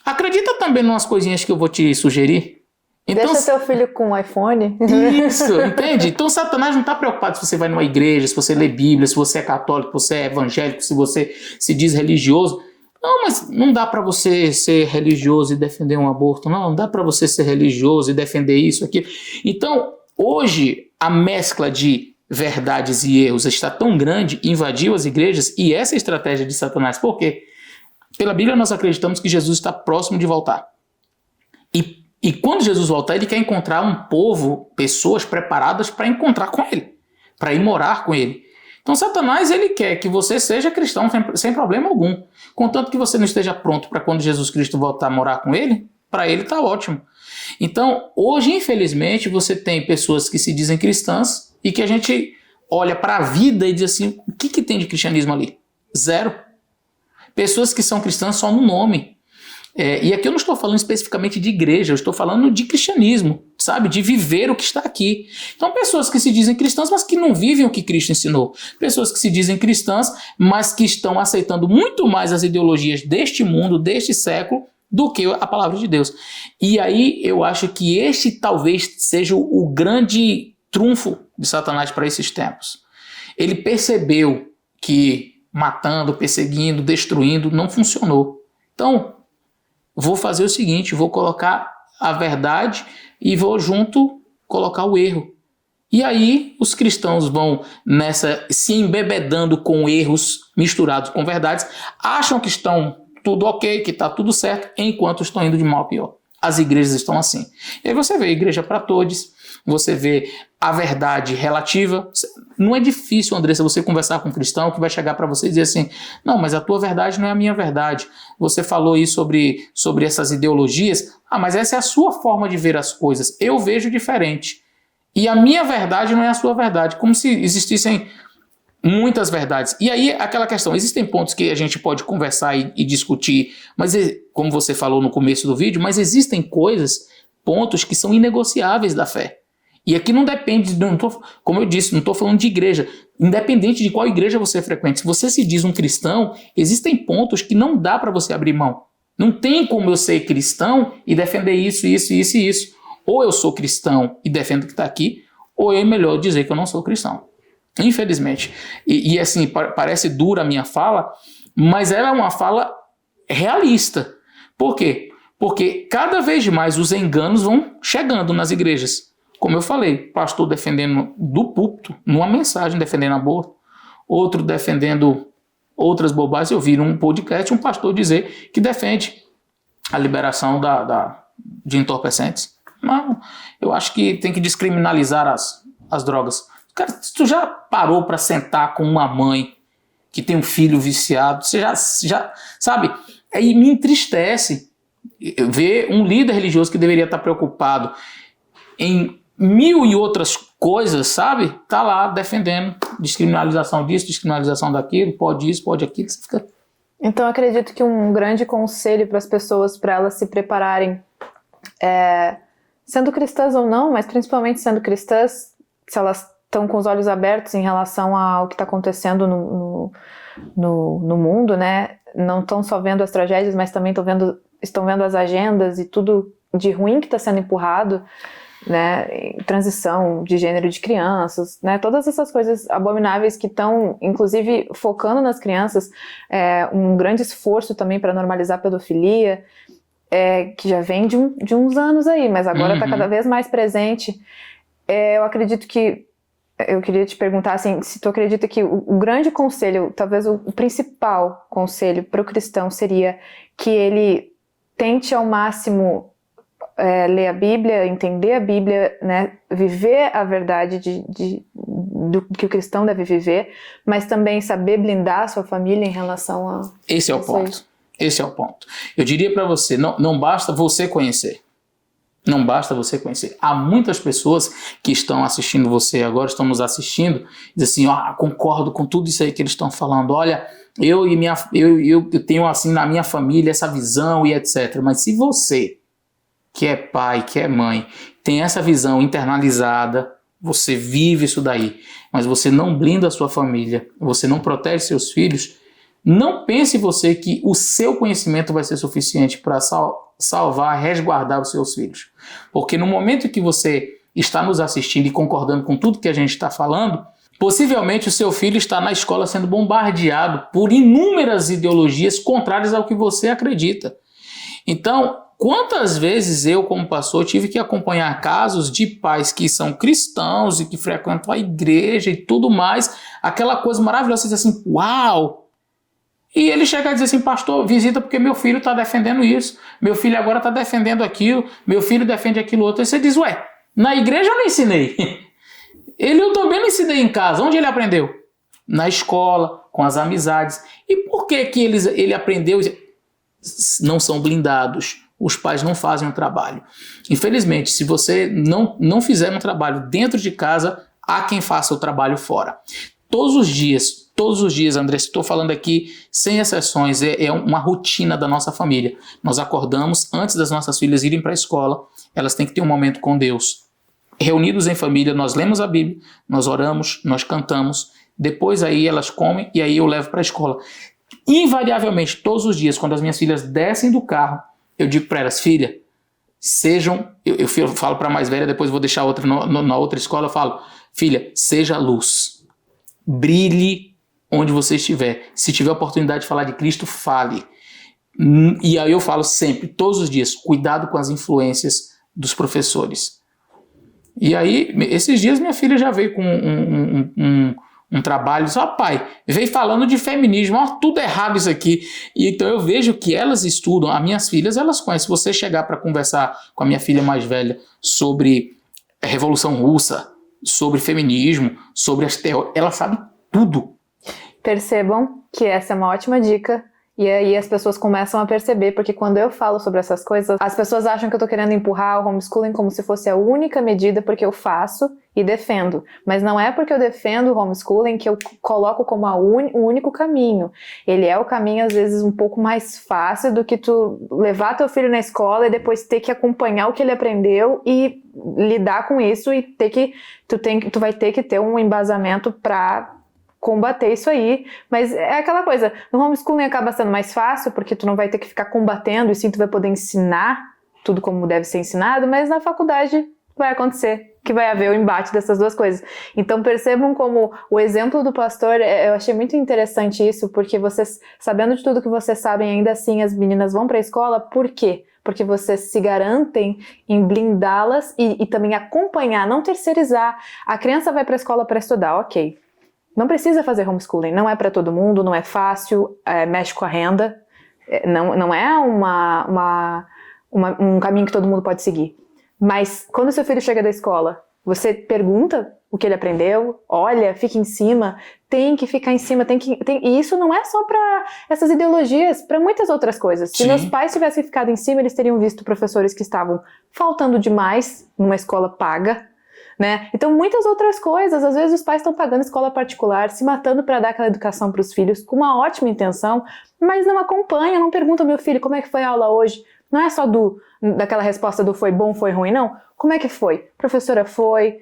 acredita também em umas coisinhas que eu vou te sugerir. Então, deixa teu filho com um iPhone. Isso, entende? Então Satanás não está preocupado se você vai numa igreja, se você lê Bíblia, se você é católico, se você é evangélico, se você se diz religioso. Não, mas não dá para você ser religioso e defender um aborto. Não dá para você ser religioso e defender isso, aquilo. Então, hoje, a mescla de verdades e erros está tão grande, invadiu as igrejas, e essa é a estratégia de Satanás. Por quê? Pela Bíblia nós acreditamos que Jesus está próximo de voltar. E quando Jesus voltar, ele quer encontrar um povo, pessoas preparadas para encontrar com ele, para ir morar com ele. Então Satanás, ele quer que você seja cristão sem problema algum. Contanto que você não esteja pronto para quando Jesus Cristo voltar a morar com ele, para ele está ótimo. Então, hoje, infelizmente, você tem pessoas que se dizem cristãs e que a gente olha para a vida e diz assim, o que tem de cristianismo ali? Zero. Pessoas que são cristãs só no nome. E aqui eu não estou falando especificamente de igreja, eu estou falando de cristianismo, sabe? De viver o que está aqui. Então, pessoas que se dizem cristãs, mas que não vivem o que Cristo ensinou. Pessoas que se dizem cristãs, mas que estão aceitando muito mais as ideologias deste mundo, deste século, do que a palavra de Deus. E aí eu acho que este talvez seja o grande trunfo de Satanás para esses tempos. Ele percebeu que matando, perseguindo, destruindo não funcionou. Então, vou fazer o seguinte, vou colocar a verdade e vou junto colocar o erro. E aí os cristãos vão nessa se embebedando com erros misturados com verdades, acham que estão tudo ok, que está tudo certo, enquanto estão indo de mal a pior. As igrejas estão assim. E aí você vê a igreja para todos, você vê a verdade relativa. Não é difícil, Andressa, você conversar com um cristão que vai chegar para você e dizer assim, não, mas a tua verdade não é a minha verdade. Você falou aí sobre essas ideologias, mas essa é a sua forma de ver as coisas. Eu vejo diferente. E a minha verdade não é a sua verdade, como se existissem muitas verdades. E aí, aquela questão, existem pontos que a gente pode conversar e discutir, mas como você falou no começo do vídeo, mas existem pontos que são inegociáveis da fé. E aqui não depende, como eu disse, não estou falando de igreja, independente de qual igreja você frequente. Se você se diz um cristão, existem pontos que não dá para você abrir mão. Não tem como eu ser cristão e defender isso, isso, isso e isso. Ou eu sou cristão e defendo o que está aqui, ou é melhor dizer que eu não sou cristão. Infelizmente. E assim, parece dura a minha fala, mas ela é uma fala realista. Por quê? Porque cada vez mais os enganos vão chegando nas igrejas. Como eu falei, pastor defendendo do púlpito, numa mensagem defendendo aborto, outro defendendo outras bobagens. Eu vi num podcast um pastor dizer que defende a liberação de entorpecentes. Não, eu acho que tem que descriminalizar as drogas. Cara, se tu já parou para sentar com uma mãe que tem um filho viciado, você já sabe, aí me entristece ver um líder religioso que deveria estar preocupado em mil e outras coisas, sabe? Tá lá defendendo descriminalização disso, descriminalização daquilo, pode isso, pode aquilo, você fica... Então eu acredito que um grande conselho para as pessoas, para elas se prepararem, sendo cristãs ou não, mas principalmente sendo cristãs, se elas estão com os olhos abertos em relação ao que está acontecendo no mundo, né? Não estão só vendo as tragédias, mas também estão vendo as agendas e tudo de ruim que está sendo empurrado, né? Transição de gênero de crianças, né? Todas essas coisas abomináveis que estão, inclusive, focando nas crianças, um grande esforço também para normalizar a pedofilia, que já vem de uns anos aí, mas agora está cada vez mais presente. Eu acredito que eu queria te perguntar assim, se tu acredita que o grande conselho, talvez o principal conselho para o cristão seria que ele tente ao máximo ler a Bíblia, entender a Bíblia, né, viver a verdade do que o cristão deve viver, mas também saber blindar a sua família em relação a... Esse é o ponto. Esse é o ponto. Eu diria para você, não basta você conhecer. Não basta você conhecer. Há muitas pessoas que estão assistindo você agora, estão nos assistindo, dizem assim, concordo com tudo isso aí que eles estão falando. Olha, eu tenho assim na minha família essa visão e etc. Mas se você, que é pai, que é mãe, tem essa visão internalizada, você vive isso daí, mas você não blinda a sua família, você não protege seus filhos, não pense você que o seu conhecimento vai ser suficiente para salvar, resguardar os seus filhos. Porque no momento que você está nos assistindo e concordando com tudo que a gente está falando, possivelmente o seu filho está na escola sendo bombardeado por inúmeras ideologias contrárias ao que você acredita. Então, quantas vezes eu, como pastor, tive que acompanhar casos de pais que são cristãos e que frequentam a igreja e tudo mais, aquela coisa maravilhosa, você diz assim, uau! E ele chega a dizer assim, pastor, visita porque meu filho está defendendo isso, meu filho agora está defendendo aquilo, meu filho defende aquilo outro. Aí você diz, ué, na igreja eu não ensinei. Eu também não ensinei em casa. Onde ele aprendeu? Na escola, com as amizades. E por que ele aprendeu? Não são blindados. os pais não fazem o trabalho. Infelizmente, se você não fizer um trabalho dentro de casa, há quem faça o trabalho fora. Todos os dias, André, estou falando aqui sem exceções, é uma rotina da nossa família. Nós acordamos, antes das nossas filhas irem para a escola, elas têm que ter um momento com Deus. Reunidos em família, nós lemos a Bíblia, nós oramos, nós cantamos, depois aí elas comem e aí eu levo para a escola. Invariavelmente, todos os dias, quando as minhas filhas descem do carro, eu digo para elas, filha, eu falo para a mais velha, depois vou deixar outra na outra escola, eu falo, filha, seja luz, brilhe onde você estiver. Se tiver oportunidade de falar de Cristo, fale. E aí eu falo sempre, todos os dias, cuidado com as influências dos professores. E aí, esses dias minha filha já veio com um trabalho, disse, pai, veio falando de feminismo, tudo errado isso aqui. E então eu vejo que elas estudam, as minhas filhas, elas conhecem. Se você chegar para conversar com a minha filha mais velha sobre a Revolução Russa, sobre feminismo, sobre as teorias, ela sabe tudo. Percebam que essa é uma ótima dica. E aí as pessoas começam a perceber, porque quando eu falo sobre essas coisas, as pessoas acham que eu tô querendo empurrar o homeschooling como se fosse a única medida porque eu faço e defendo. Mas não é porque eu defendo o homeschooling que eu coloco como o único caminho. Ele é o caminho, às vezes, um pouco mais fácil do que tu levar teu filho na escola e depois ter que acompanhar o que ele aprendeu e lidar com isso e tu vai ter que ter um embasamento pra combater isso aí, mas é aquela coisa, no homeschooling acaba sendo mais fácil, porque tu não vai ter que ficar combatendo, e sim tu vai poder ensinar tudo como deve ser ensinado, mas na faculdade vai acontecer, que vai haver o embate dessas duas coisas. Então percebam como o exemplo do pastor, eu achei muito interessante isso, porque vocês, sabendo de tudo que vocês sabem, ainda assim as meninas vão para a escola, por quê? Porque vocês se garantem em blindá-las e também acompanhar, não terceirizar. A criança vai para a escola para estudar, ok. Não precisa fazer homeschooling, não é para todo mundo, não é fácil, mexe com a renda, não é um caminho que todo mundo pode seguir. Mas quando seu filho chega da escola, você pergunta o que ele aprendeu, olha, fica em cima, tem que ficar em cima, e isso não é só para essas ideologias, para muitas outras coisas. Se meus pais tivessem ficado em cima, eles teriam visto professores que estavam faltando demais numa escola paga, né? Então muitas outras coisas, às vezes os pais estão pagando escola particular, se matando para dar aquela educação para os filhos, com uma ótima intenção, mas não acompanham, não perguntam, meu filho, como é que foi a aula hoje? Não é só daquela resposta do foi bom, foi ruim, não. Como é que foi? Professora foi,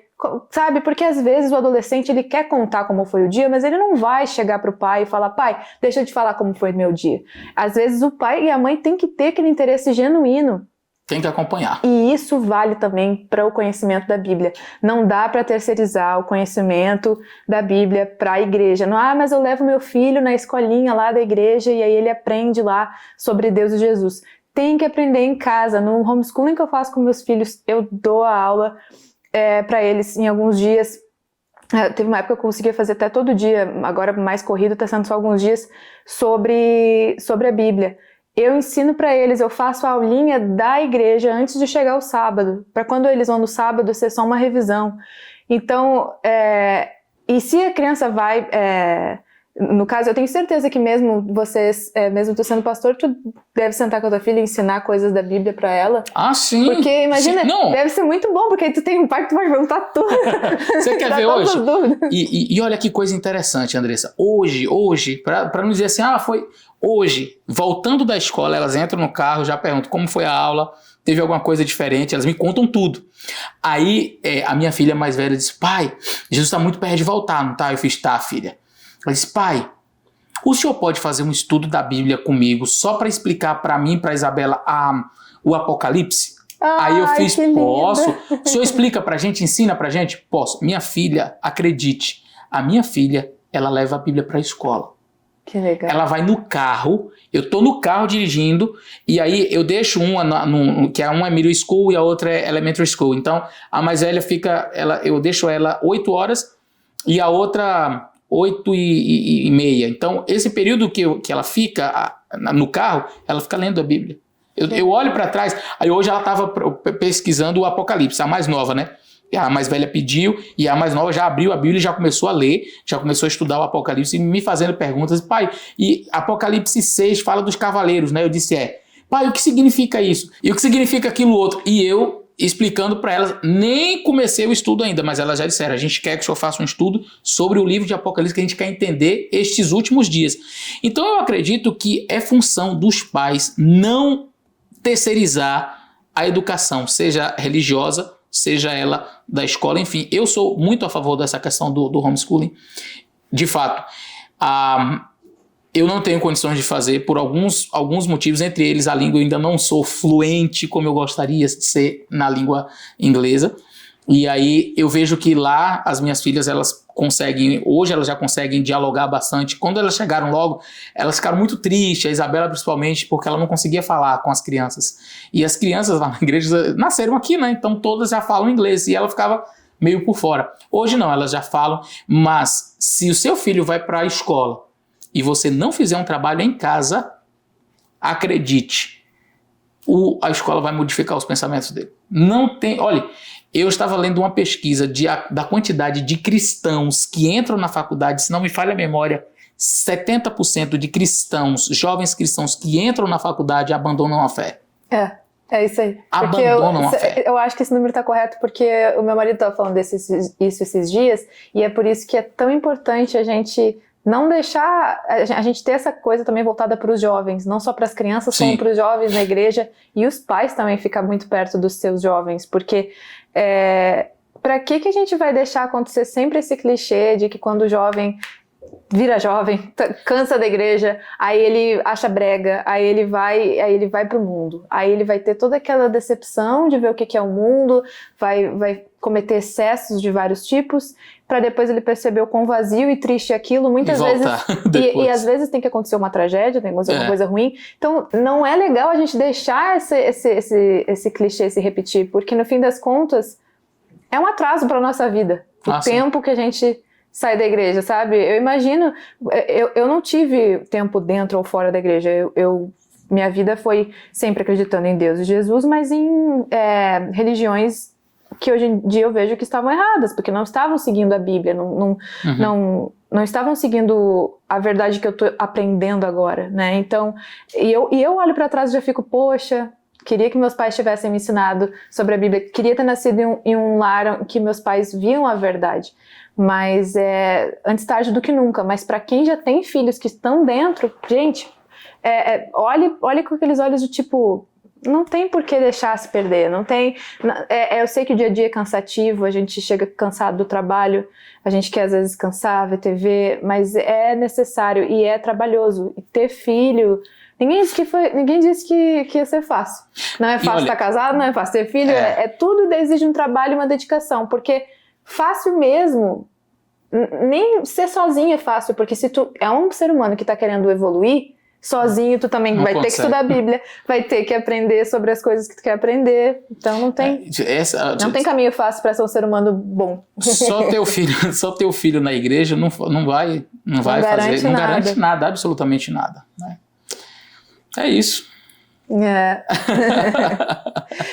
sabe? Porque às vezes o adolescente, ele quer contar como foi o dia, mas ele não vai chegar pro pai e falar, pai, deixa eu te falar como foi o meu dia. Às vezes o pai e a mãe têm que ter aquele interesse genuíno. Tem que acompanhar. E isso vale também para o conhecimento da Bíblia. Não dá para terceirizar o conhecimento da Bíblia para a igreja. Não, mas eu levo meu filho na escolinha lá da igreja e aí ele aprende lá sobre Deus e Jesus. Tem que aprender em casa. No homeschooling que eu faço com meus filhos, eu dou a aula para eles em alguns dias. Teve uma época que eu conseguia fazer até todo dia, agora mais corrido, está sendo só alguns dias, sobre a Bíblia. Eu ensino para eles, eu faço a aulinha da igreja antes de chegar o sábado, para quando eles vão no sábado ser só uma revisão. Então, e se a criança vai, no caso, eu tenho certeza que mesmo vocês, mesmo tu sendo pastor, tu deve sentar com a tua filha e ensinar coisas da Bíblia para ela. Ah, sim. Porque imagina, deve ser muito bom, porque aí tu tem um pai que tu vai perguntar tudo. Você quer ver hoje? E olha que coisa interessante, Andressa. Hoje, para não dizer assim, foi... Hoje, voltando da escola, elas entram no carro, já perguntam como foi a aula, teve alguma coisa diferente, elas me contam tudo. Aí a minha filha mais velha disse, pai, Jesus está muito perto de voltar, não tá? Eu fiz, tá, filha. Ela disse, pai, o senhor pode fazer um estudo da Bíblia comigo só para explicar para mim e para Isabela o Apocalipse? Aí eu fiz, posso? O senhor explica pra gente, ensina pra gente? Posso. Minha filha, acredite, a minha filha, ela leva a Bíblia pra escola. Que legal. Ela vai no carro, eu tô no carro dirigindo, e aí eu deixo que uma é middle school e a outra é elementary school. Então, a mais velha eu deixo ela 8 horas e a outra 8h30. Então, esse período que ela fica no carro, ela fica lendo a Bíblia. Eu olho para trás, aí hoje ela estava pesquisando o Apocalipse, a mais nova, né? A mais velha pediu e a mais nova já abriu a Bíblia e já começou a ler, já começou a estudar o Apocalipse e me fazendo perguntas. Pai, e Apocalipse 6 fala dos cavaleiros, né? Eu disse, Pai, o que significa isso? E o que significa aquilo outro? E eu explicando para elas, nem comecei o estudo ainda, mas elas já disseram, a gente quer que o senhor faça um estudo sobre o livro de Apocalipse, que a gente quer entender estes últimos dias. Então eu acredito que é função dos pais não terceirizar a educação, seja religiosa, seja ela da escola, enfim. Eu sou muito a favor dessa questão do homeschooling. De fato, eu não tenho condições de fazer por alguns motivos, entre eles a língua, eu ainda não sou fluente como eu gostaria de ser na língua inglesa, e aí eu vejo que lá as minhas filhas, hoje elas já conseguem dialogar bastante. Quando elas chegaram logo, elas ficaram muito tristes, a Isabela principalmente, porque ela não conseguia falar com as crianças, e as crianças lá na igreja nasceram aqui, né, então todas já falam inglês, e ela ficava meio por fora. Hoje não, elas já falam, mas se o seu filho vai para a escola e você não fizer um trabalho em casa, acredite, a escola vai modificar os pensamentos dele. Não tem, olha, eu estava lendo uma pesquisa da quantidade de cristãos que entram na faculdade, se não me falha a memória, 70% de cristãos, jovens cristãos que entram na faculdade abandonam a fé. É isso aí. Abandonam a fé. Eu acho que esse número está correto porque o meu marido estava falando isso esses dias, e é por isso que é tão importante a gente não deixar, a gente ter essa coisa também voltada para os jovens, não só para as crianças, Sim, como para os jovens na igreja, e os pais também ficar muito perto dos seus jovens, porque para que a gente vai deixar acontecer sempre esse clichê de que quando o jovem vira jovem, cansa da igreja, aí ele acha brega, aí ele vai pro mundo, aí ele vai ter toda aquela decepção de ver o que é o mundo, vai cometer excessos de vários tipos, para depois ele perceber o quão vazio e triste é aquilo, muitas vezes, e às vezes tem que acontecer uma tragédia, tem que acontecer uma coisa ruim, então não é legal a gente deixar esse clichê se repetir, porque no fim das contas é um atraso para nossa vida, o tempo que a gente sai da igreja, sabe? Eu imagino, eu não tive tempo dentro ou fora da igreja, minha vida foi sempre acreditando em Deus e Jesus, mas em religiões que hoje em dia eu vejo que estavam erradas, porque não estavam seguindo a Bíblia, não estavam seguindo a verdade que eu estou aprendendo agora, né? Então, e eu olho para trás e já fico, poxa, queria que meus pais tivessem me ensinado sobre a Bíblia, queria ter nascido em um lar que meus pais viam a verdade, mas antes tarde do que nunca. Mas para quem já tem filhos que estão dentro, gente, olhe com aqueles olhos do tipo, não tem por que deixar se perder, não tem, eu sei que o dia a dia é cansativo, a gente chega cansado do trabalho, a gente quer às vezes descansar, ver TV, mas é necessário e é trabalhoso, e ter filho, ninguém disse que ia ser fácil, não é fácil estar casado, não é fácil ter filho, tudo exige um trabalho e uma dedicação, porque fácil mesmo, nem ser sozinho é fácil, porque se tu é um ser humano que está querendo evoluir, sozinho tu também vai ter que estudar a Bíblia, vai ter que aprender sobre as coisas que tu quer aprender, então não tem caminho fácil para ser um ser humano bom. Só ter o filho na igreja não vai fazer, não garante nada, absolutamente nada, né? É isso.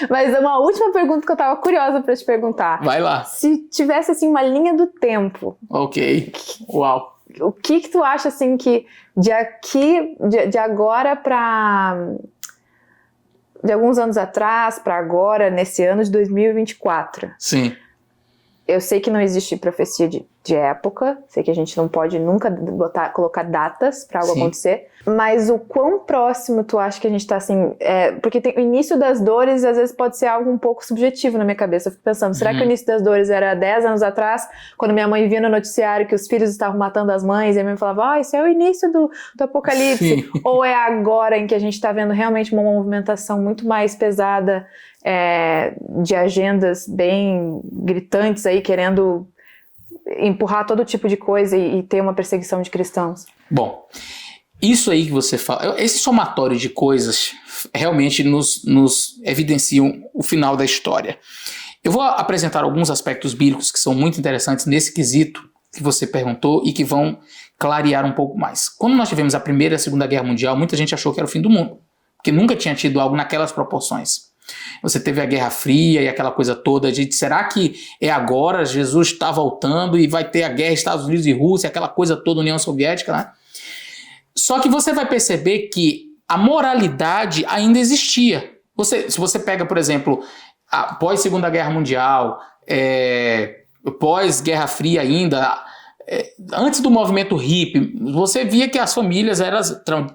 Mas uma última pergunta que eu tava curiosa para te perguntar. Vai lá. Se tivesse assim uma linha do tempo. Ok. Uau. O que tu acha assim que de agora para de alguns anos atrás para agora, nesse ano de 2024? Sim. Eu sei que não existe profecia de época, sei que a gente não pode nunca colocar datas para algo acontecer, mas o quão próximo tu acha que a gente tá assim, porque o início das dores às vezes pode ser algo um pouco subjetivo na minha cabeça, eu fico pensando, será que o início das dores era 10 anos atrás, quando minha mãe via no noticiário que os filhos estavam matando as mães, e a minha mãe falava, isso é o início do apocalipse, sim. Ou é agora em que a gente tá vendo realmente uma movimentação muito mais pesada, de agendas bem gritantes aí, querendo empurrar todo tipo de coisa e ter uma perseguição de cristãos? Bom, isso aí que você fala, esse somatório de coisas realmente nos evidenciam o final da história. Eu vou apresentar alguns aspectos bíblicos que são muito interessantes nesse quesito que você perguntou e que vão clarear um pouco mais. Quando nós tivemos a Primeira e a Segunda Guerra Mundial, muita gente achou que era o fim do mundo, porque nunca tinha tido algo naquelas proporções. Você teve a Guerra Fria e aquela coisa toda de será que é agora, Jesus está voltando e vai ter a guerra Estados Unidos e Rússia, aquela coisa toda, União Soviética, né? Só que você vai perceber que a moralidade ainda existia. Se você pega, por exemplo, após Segunda Guerra Mundial, pós-Guerra Fria ainda, antes do movimento hippie, você via que as famílias eram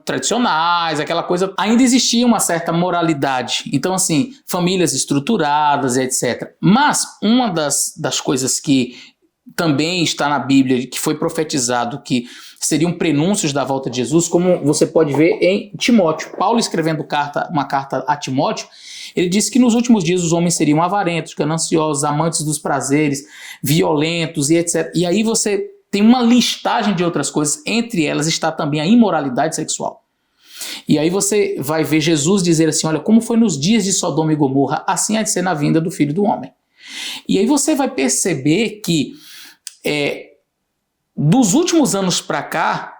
tradicionais, aquela coisa, ainda existia uma certa moralidade. Então, assim, famílias estruturadas, etc. Mas uma das coisas que também está na Bíblia, que foi profetizado, que seriam prenúncios da volta de Jesus, como você pode ver em Timóteo. Paulo, escrevendo uma carta a Timóteo, ele disse que nos últimos dias os homens seriam avarentos, gananciosos, amantes dos prazeres, violentos e etc. E aí você tem uma listagem de outras coisas, entre elas está também a imoralidade sexual. E aí você vai ver Jesus dizer assim, olha, como foi nos dias de Sodoma e Gomorra, assim há de ser na vinda do Filho do Homem. E aí você vai perceber que dos últimos anos para cá,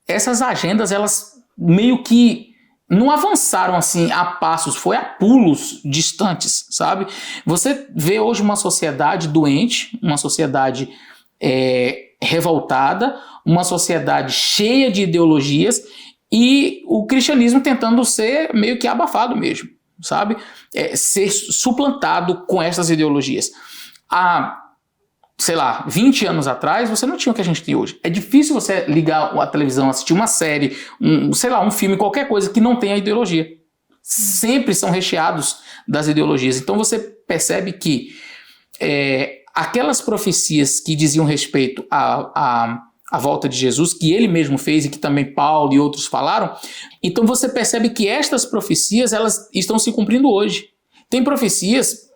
essas agendas, elas meio que não avançaram assim a passos, foi a pulos distantes, sabe? Você vê hoje uma sociedade doente, uma sociedade revoltada, uma sociedade cheia de ideologias e o cristianismo tentando ser meio que abafado mesmo, sabe? Ser suplantado com essas ideologias. Sei lá, 20 anos atrás, você não tinha o que a gente tem hoje. É difícil você ligar a televisão, assistir uma série, um filme, qualquer coisa que não tenha ideologia. Sempre são recheados das ideologias. Então você percebe que aquelas profecias que diziam respeito à volta de Jesus, que ele mesmo fez e que também Paulo e outros falaram, então você percebe que estas profecias, elas estão se cumprindo hoje. Tem profecias,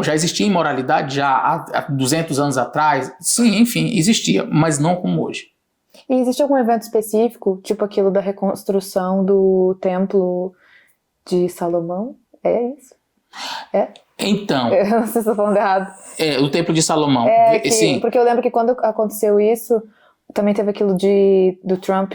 já existia imoralidade já há 200 anos atrás, sim, enfim, existia, mas não como hoje. E existe algum evento específico, tipo aquilo da reconstrução do templo de Salomão? É isso? Então... Eu não sei se estou falando errado. O templo de Salomão. Sim. Porque eu lembro que quando aconteceu isso, também teve aquilo do Trump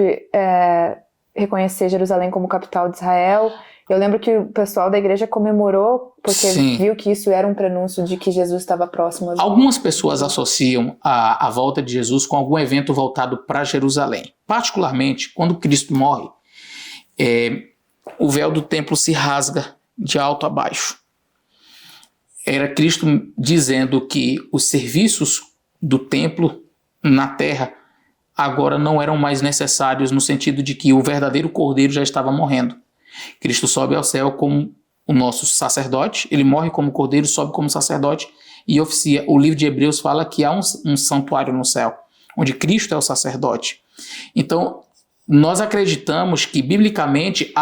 reconhecer Jerusalém como capital de Israel. Eu lembro que o pessoal da igreja comemorou porque viu que isso era um prenúncio de que Jesus estava próximo ali. Algumas pessoas associam a volta de Jesus com algum evento voltado para Jerusalém. Particularmente, quando Cristo morre, o véu do templo se rasga de alto a baixo. Era Cristo dizendo que os serviços do templo na terra agora não eram mais necessários, no sentido de que o verdadeiro cordeiro já estava morrendo. Cristo sobe ao céu como o nosso sacerdote, ele morre como cordeiro, sobe como sacerdote e oficia. O livro de Hebreus fala que há um santuário no céu, onde Cristo é o sacerdote. Então, nós acreditamos que, biblicamente,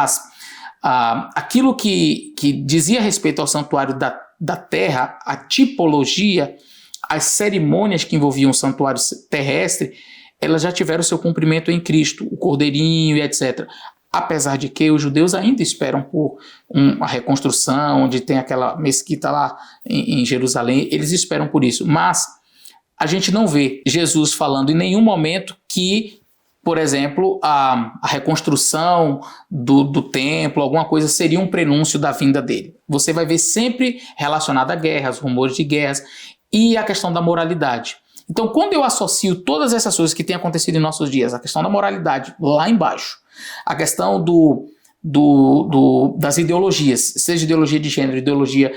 aquilo que dizia respeito ao santuário da terra, a tipologia, as cerimônias que envolviam o santuário terrestre, elas já tiveram seu cumprimento em Cristo, o cordeirinho e etc. Apesar de que os judeus ainda esperam por uma reconstrução, onde tem aquela mesquita lá em Jerusalém, eles esperam por isso. Mas a gente não vê Jesus falando em nenhum momento que, por exemplo, a reconstrução do templo, alguma coisa, seria um prenúncio da vinda dele. Você vai ver sempre relacionado a guerras, rumores de guerras e a questão da moralidade. Então, quando eu associo todas essas coisas que têm acontecido em nossos dias, a questão da moralidade lá embaixo, a questão das ideologias, seja ideologia de gênero, ideologia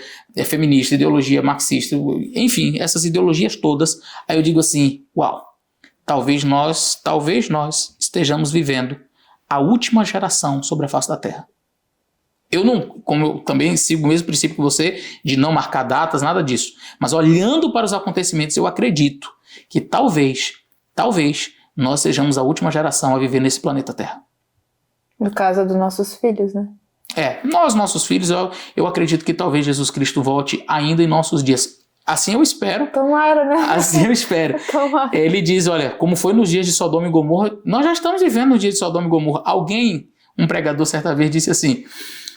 feminista, ideologia marxista, enfim, essas ideologias todas, aí eu digo assim, uau, talvez nós estejamos vivendo a última geração sobre a face da Terra. Como eu também sigo o mesmo princípio que você, de não marcar datas, nada disso, mas olhando para os acontecimentos, eu acredito que talvez nós sejamos a última geração a viver nesse planeta Terra. No caso dos nossos filhos, né? Nossos filhos, eu acredito que talvez Jesus Cristo volte ainda em nossos dias. Assim eu espero. Tomara, né? Assim eu espero. Tomara. Ele diz, olha, como foi nos dias de Sodoma e Gomorra, nós já estamos vivendo nos dias de Sodoma e Gomorra. Um pregador certa vez disse assim,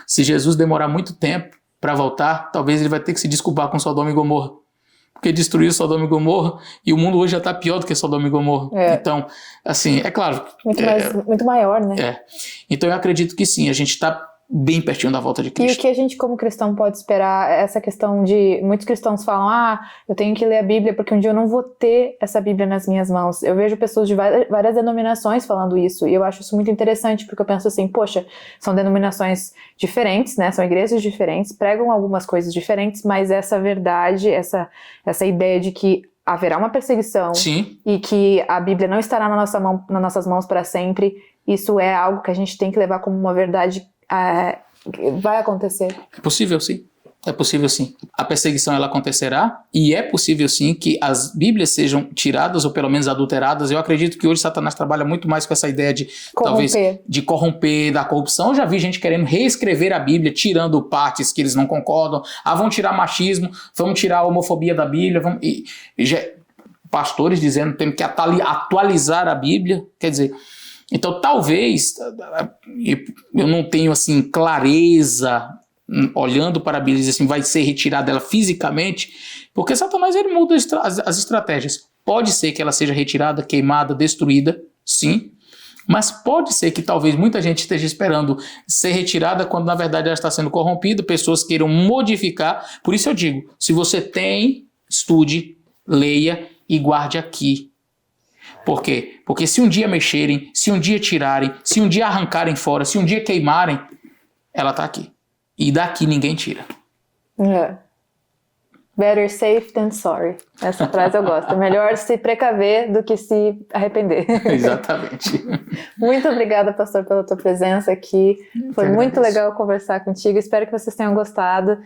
se Jesus demorar muito tempo para voltar, talvez ele vai ter que se desculpar com Sodoma e Gomorra. Porque destruiu Sodoma e Gomorra e o mundo hoje já está pior do que Sodoma e Gomorra. Então, assim, é claro. Muito maior, né? Então eu acredito que sim, a gente está bem pertinho da volta de E Cristo. o que a gente como cristão pode esperar, essa questão de, muitos cristãos falam, eu tenho que ler a Bíblia porque um dia eu não vou ter essa Bíblia nas minhas mãos. Eu vejo pessoas de várias denominações falando isso, e eu acho isso muito interessante, porque eu penso assim, poxa, são denominações diferentes, né, são igrejas diferentes, pregam algumas coisas diferentes, mas essa verdade, essa ideia de que haverá uma perseguição, Sim. e que a Bíblia não estará nas nossas mãos para sempre, isso é algo que a gente tem que levar como uma verdade. Vai acontecer. É possível sim. É possível sim. A perseguição ela acontecerá e é possível sim que as Bíblias sejam tiradas ou pelo menos adulteradas. Eu acredito que hoje Satanás trabalha muito mais com essa ideia de talvez de corromper, da corrupção. Eu já vi gente querendo reescrever a Bíblia, tirando partes que eles não concordam. Vão tirar machismo, vamos tirar a homofobia da Bíblia, pastores dizendo que temos que atualizar a Bíblia. Quer dizer, então talvez eu não tenho assim clareza olhando para a Bíblia, dizer assim, vai ser retirada ela fisicamente, porque Satanás ele muda as estratégias. Pode ser que ela seja retirada, queimada, destruída, sim, mas pode ser que talvez muita gente esteja esperando ser retirada quando na verdade ela está sendo corrompida, pessoas queiram modificar. Por isso eu digo, se você tem, estude, leia e guarde aqui. Por quê? Porque se um dia mexerem, se um dia tirarem, se um dia arrancarem fora, se um dia queimarem, ela está aqui. E daqui ninguém tira. Better safe than sorry. Essa frase eu gosto. É melhor se precaver do que se arrepender. Exatamente. Muito obrigada, pastor, pela tua presença aqui. Foi muito legal conversar contigo. Espero que vocês tenham gostado.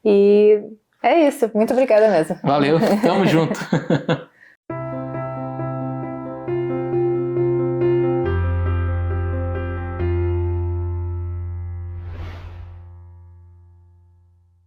E é isso. Muito obrigada mesmo. Valeu. Tamo junto.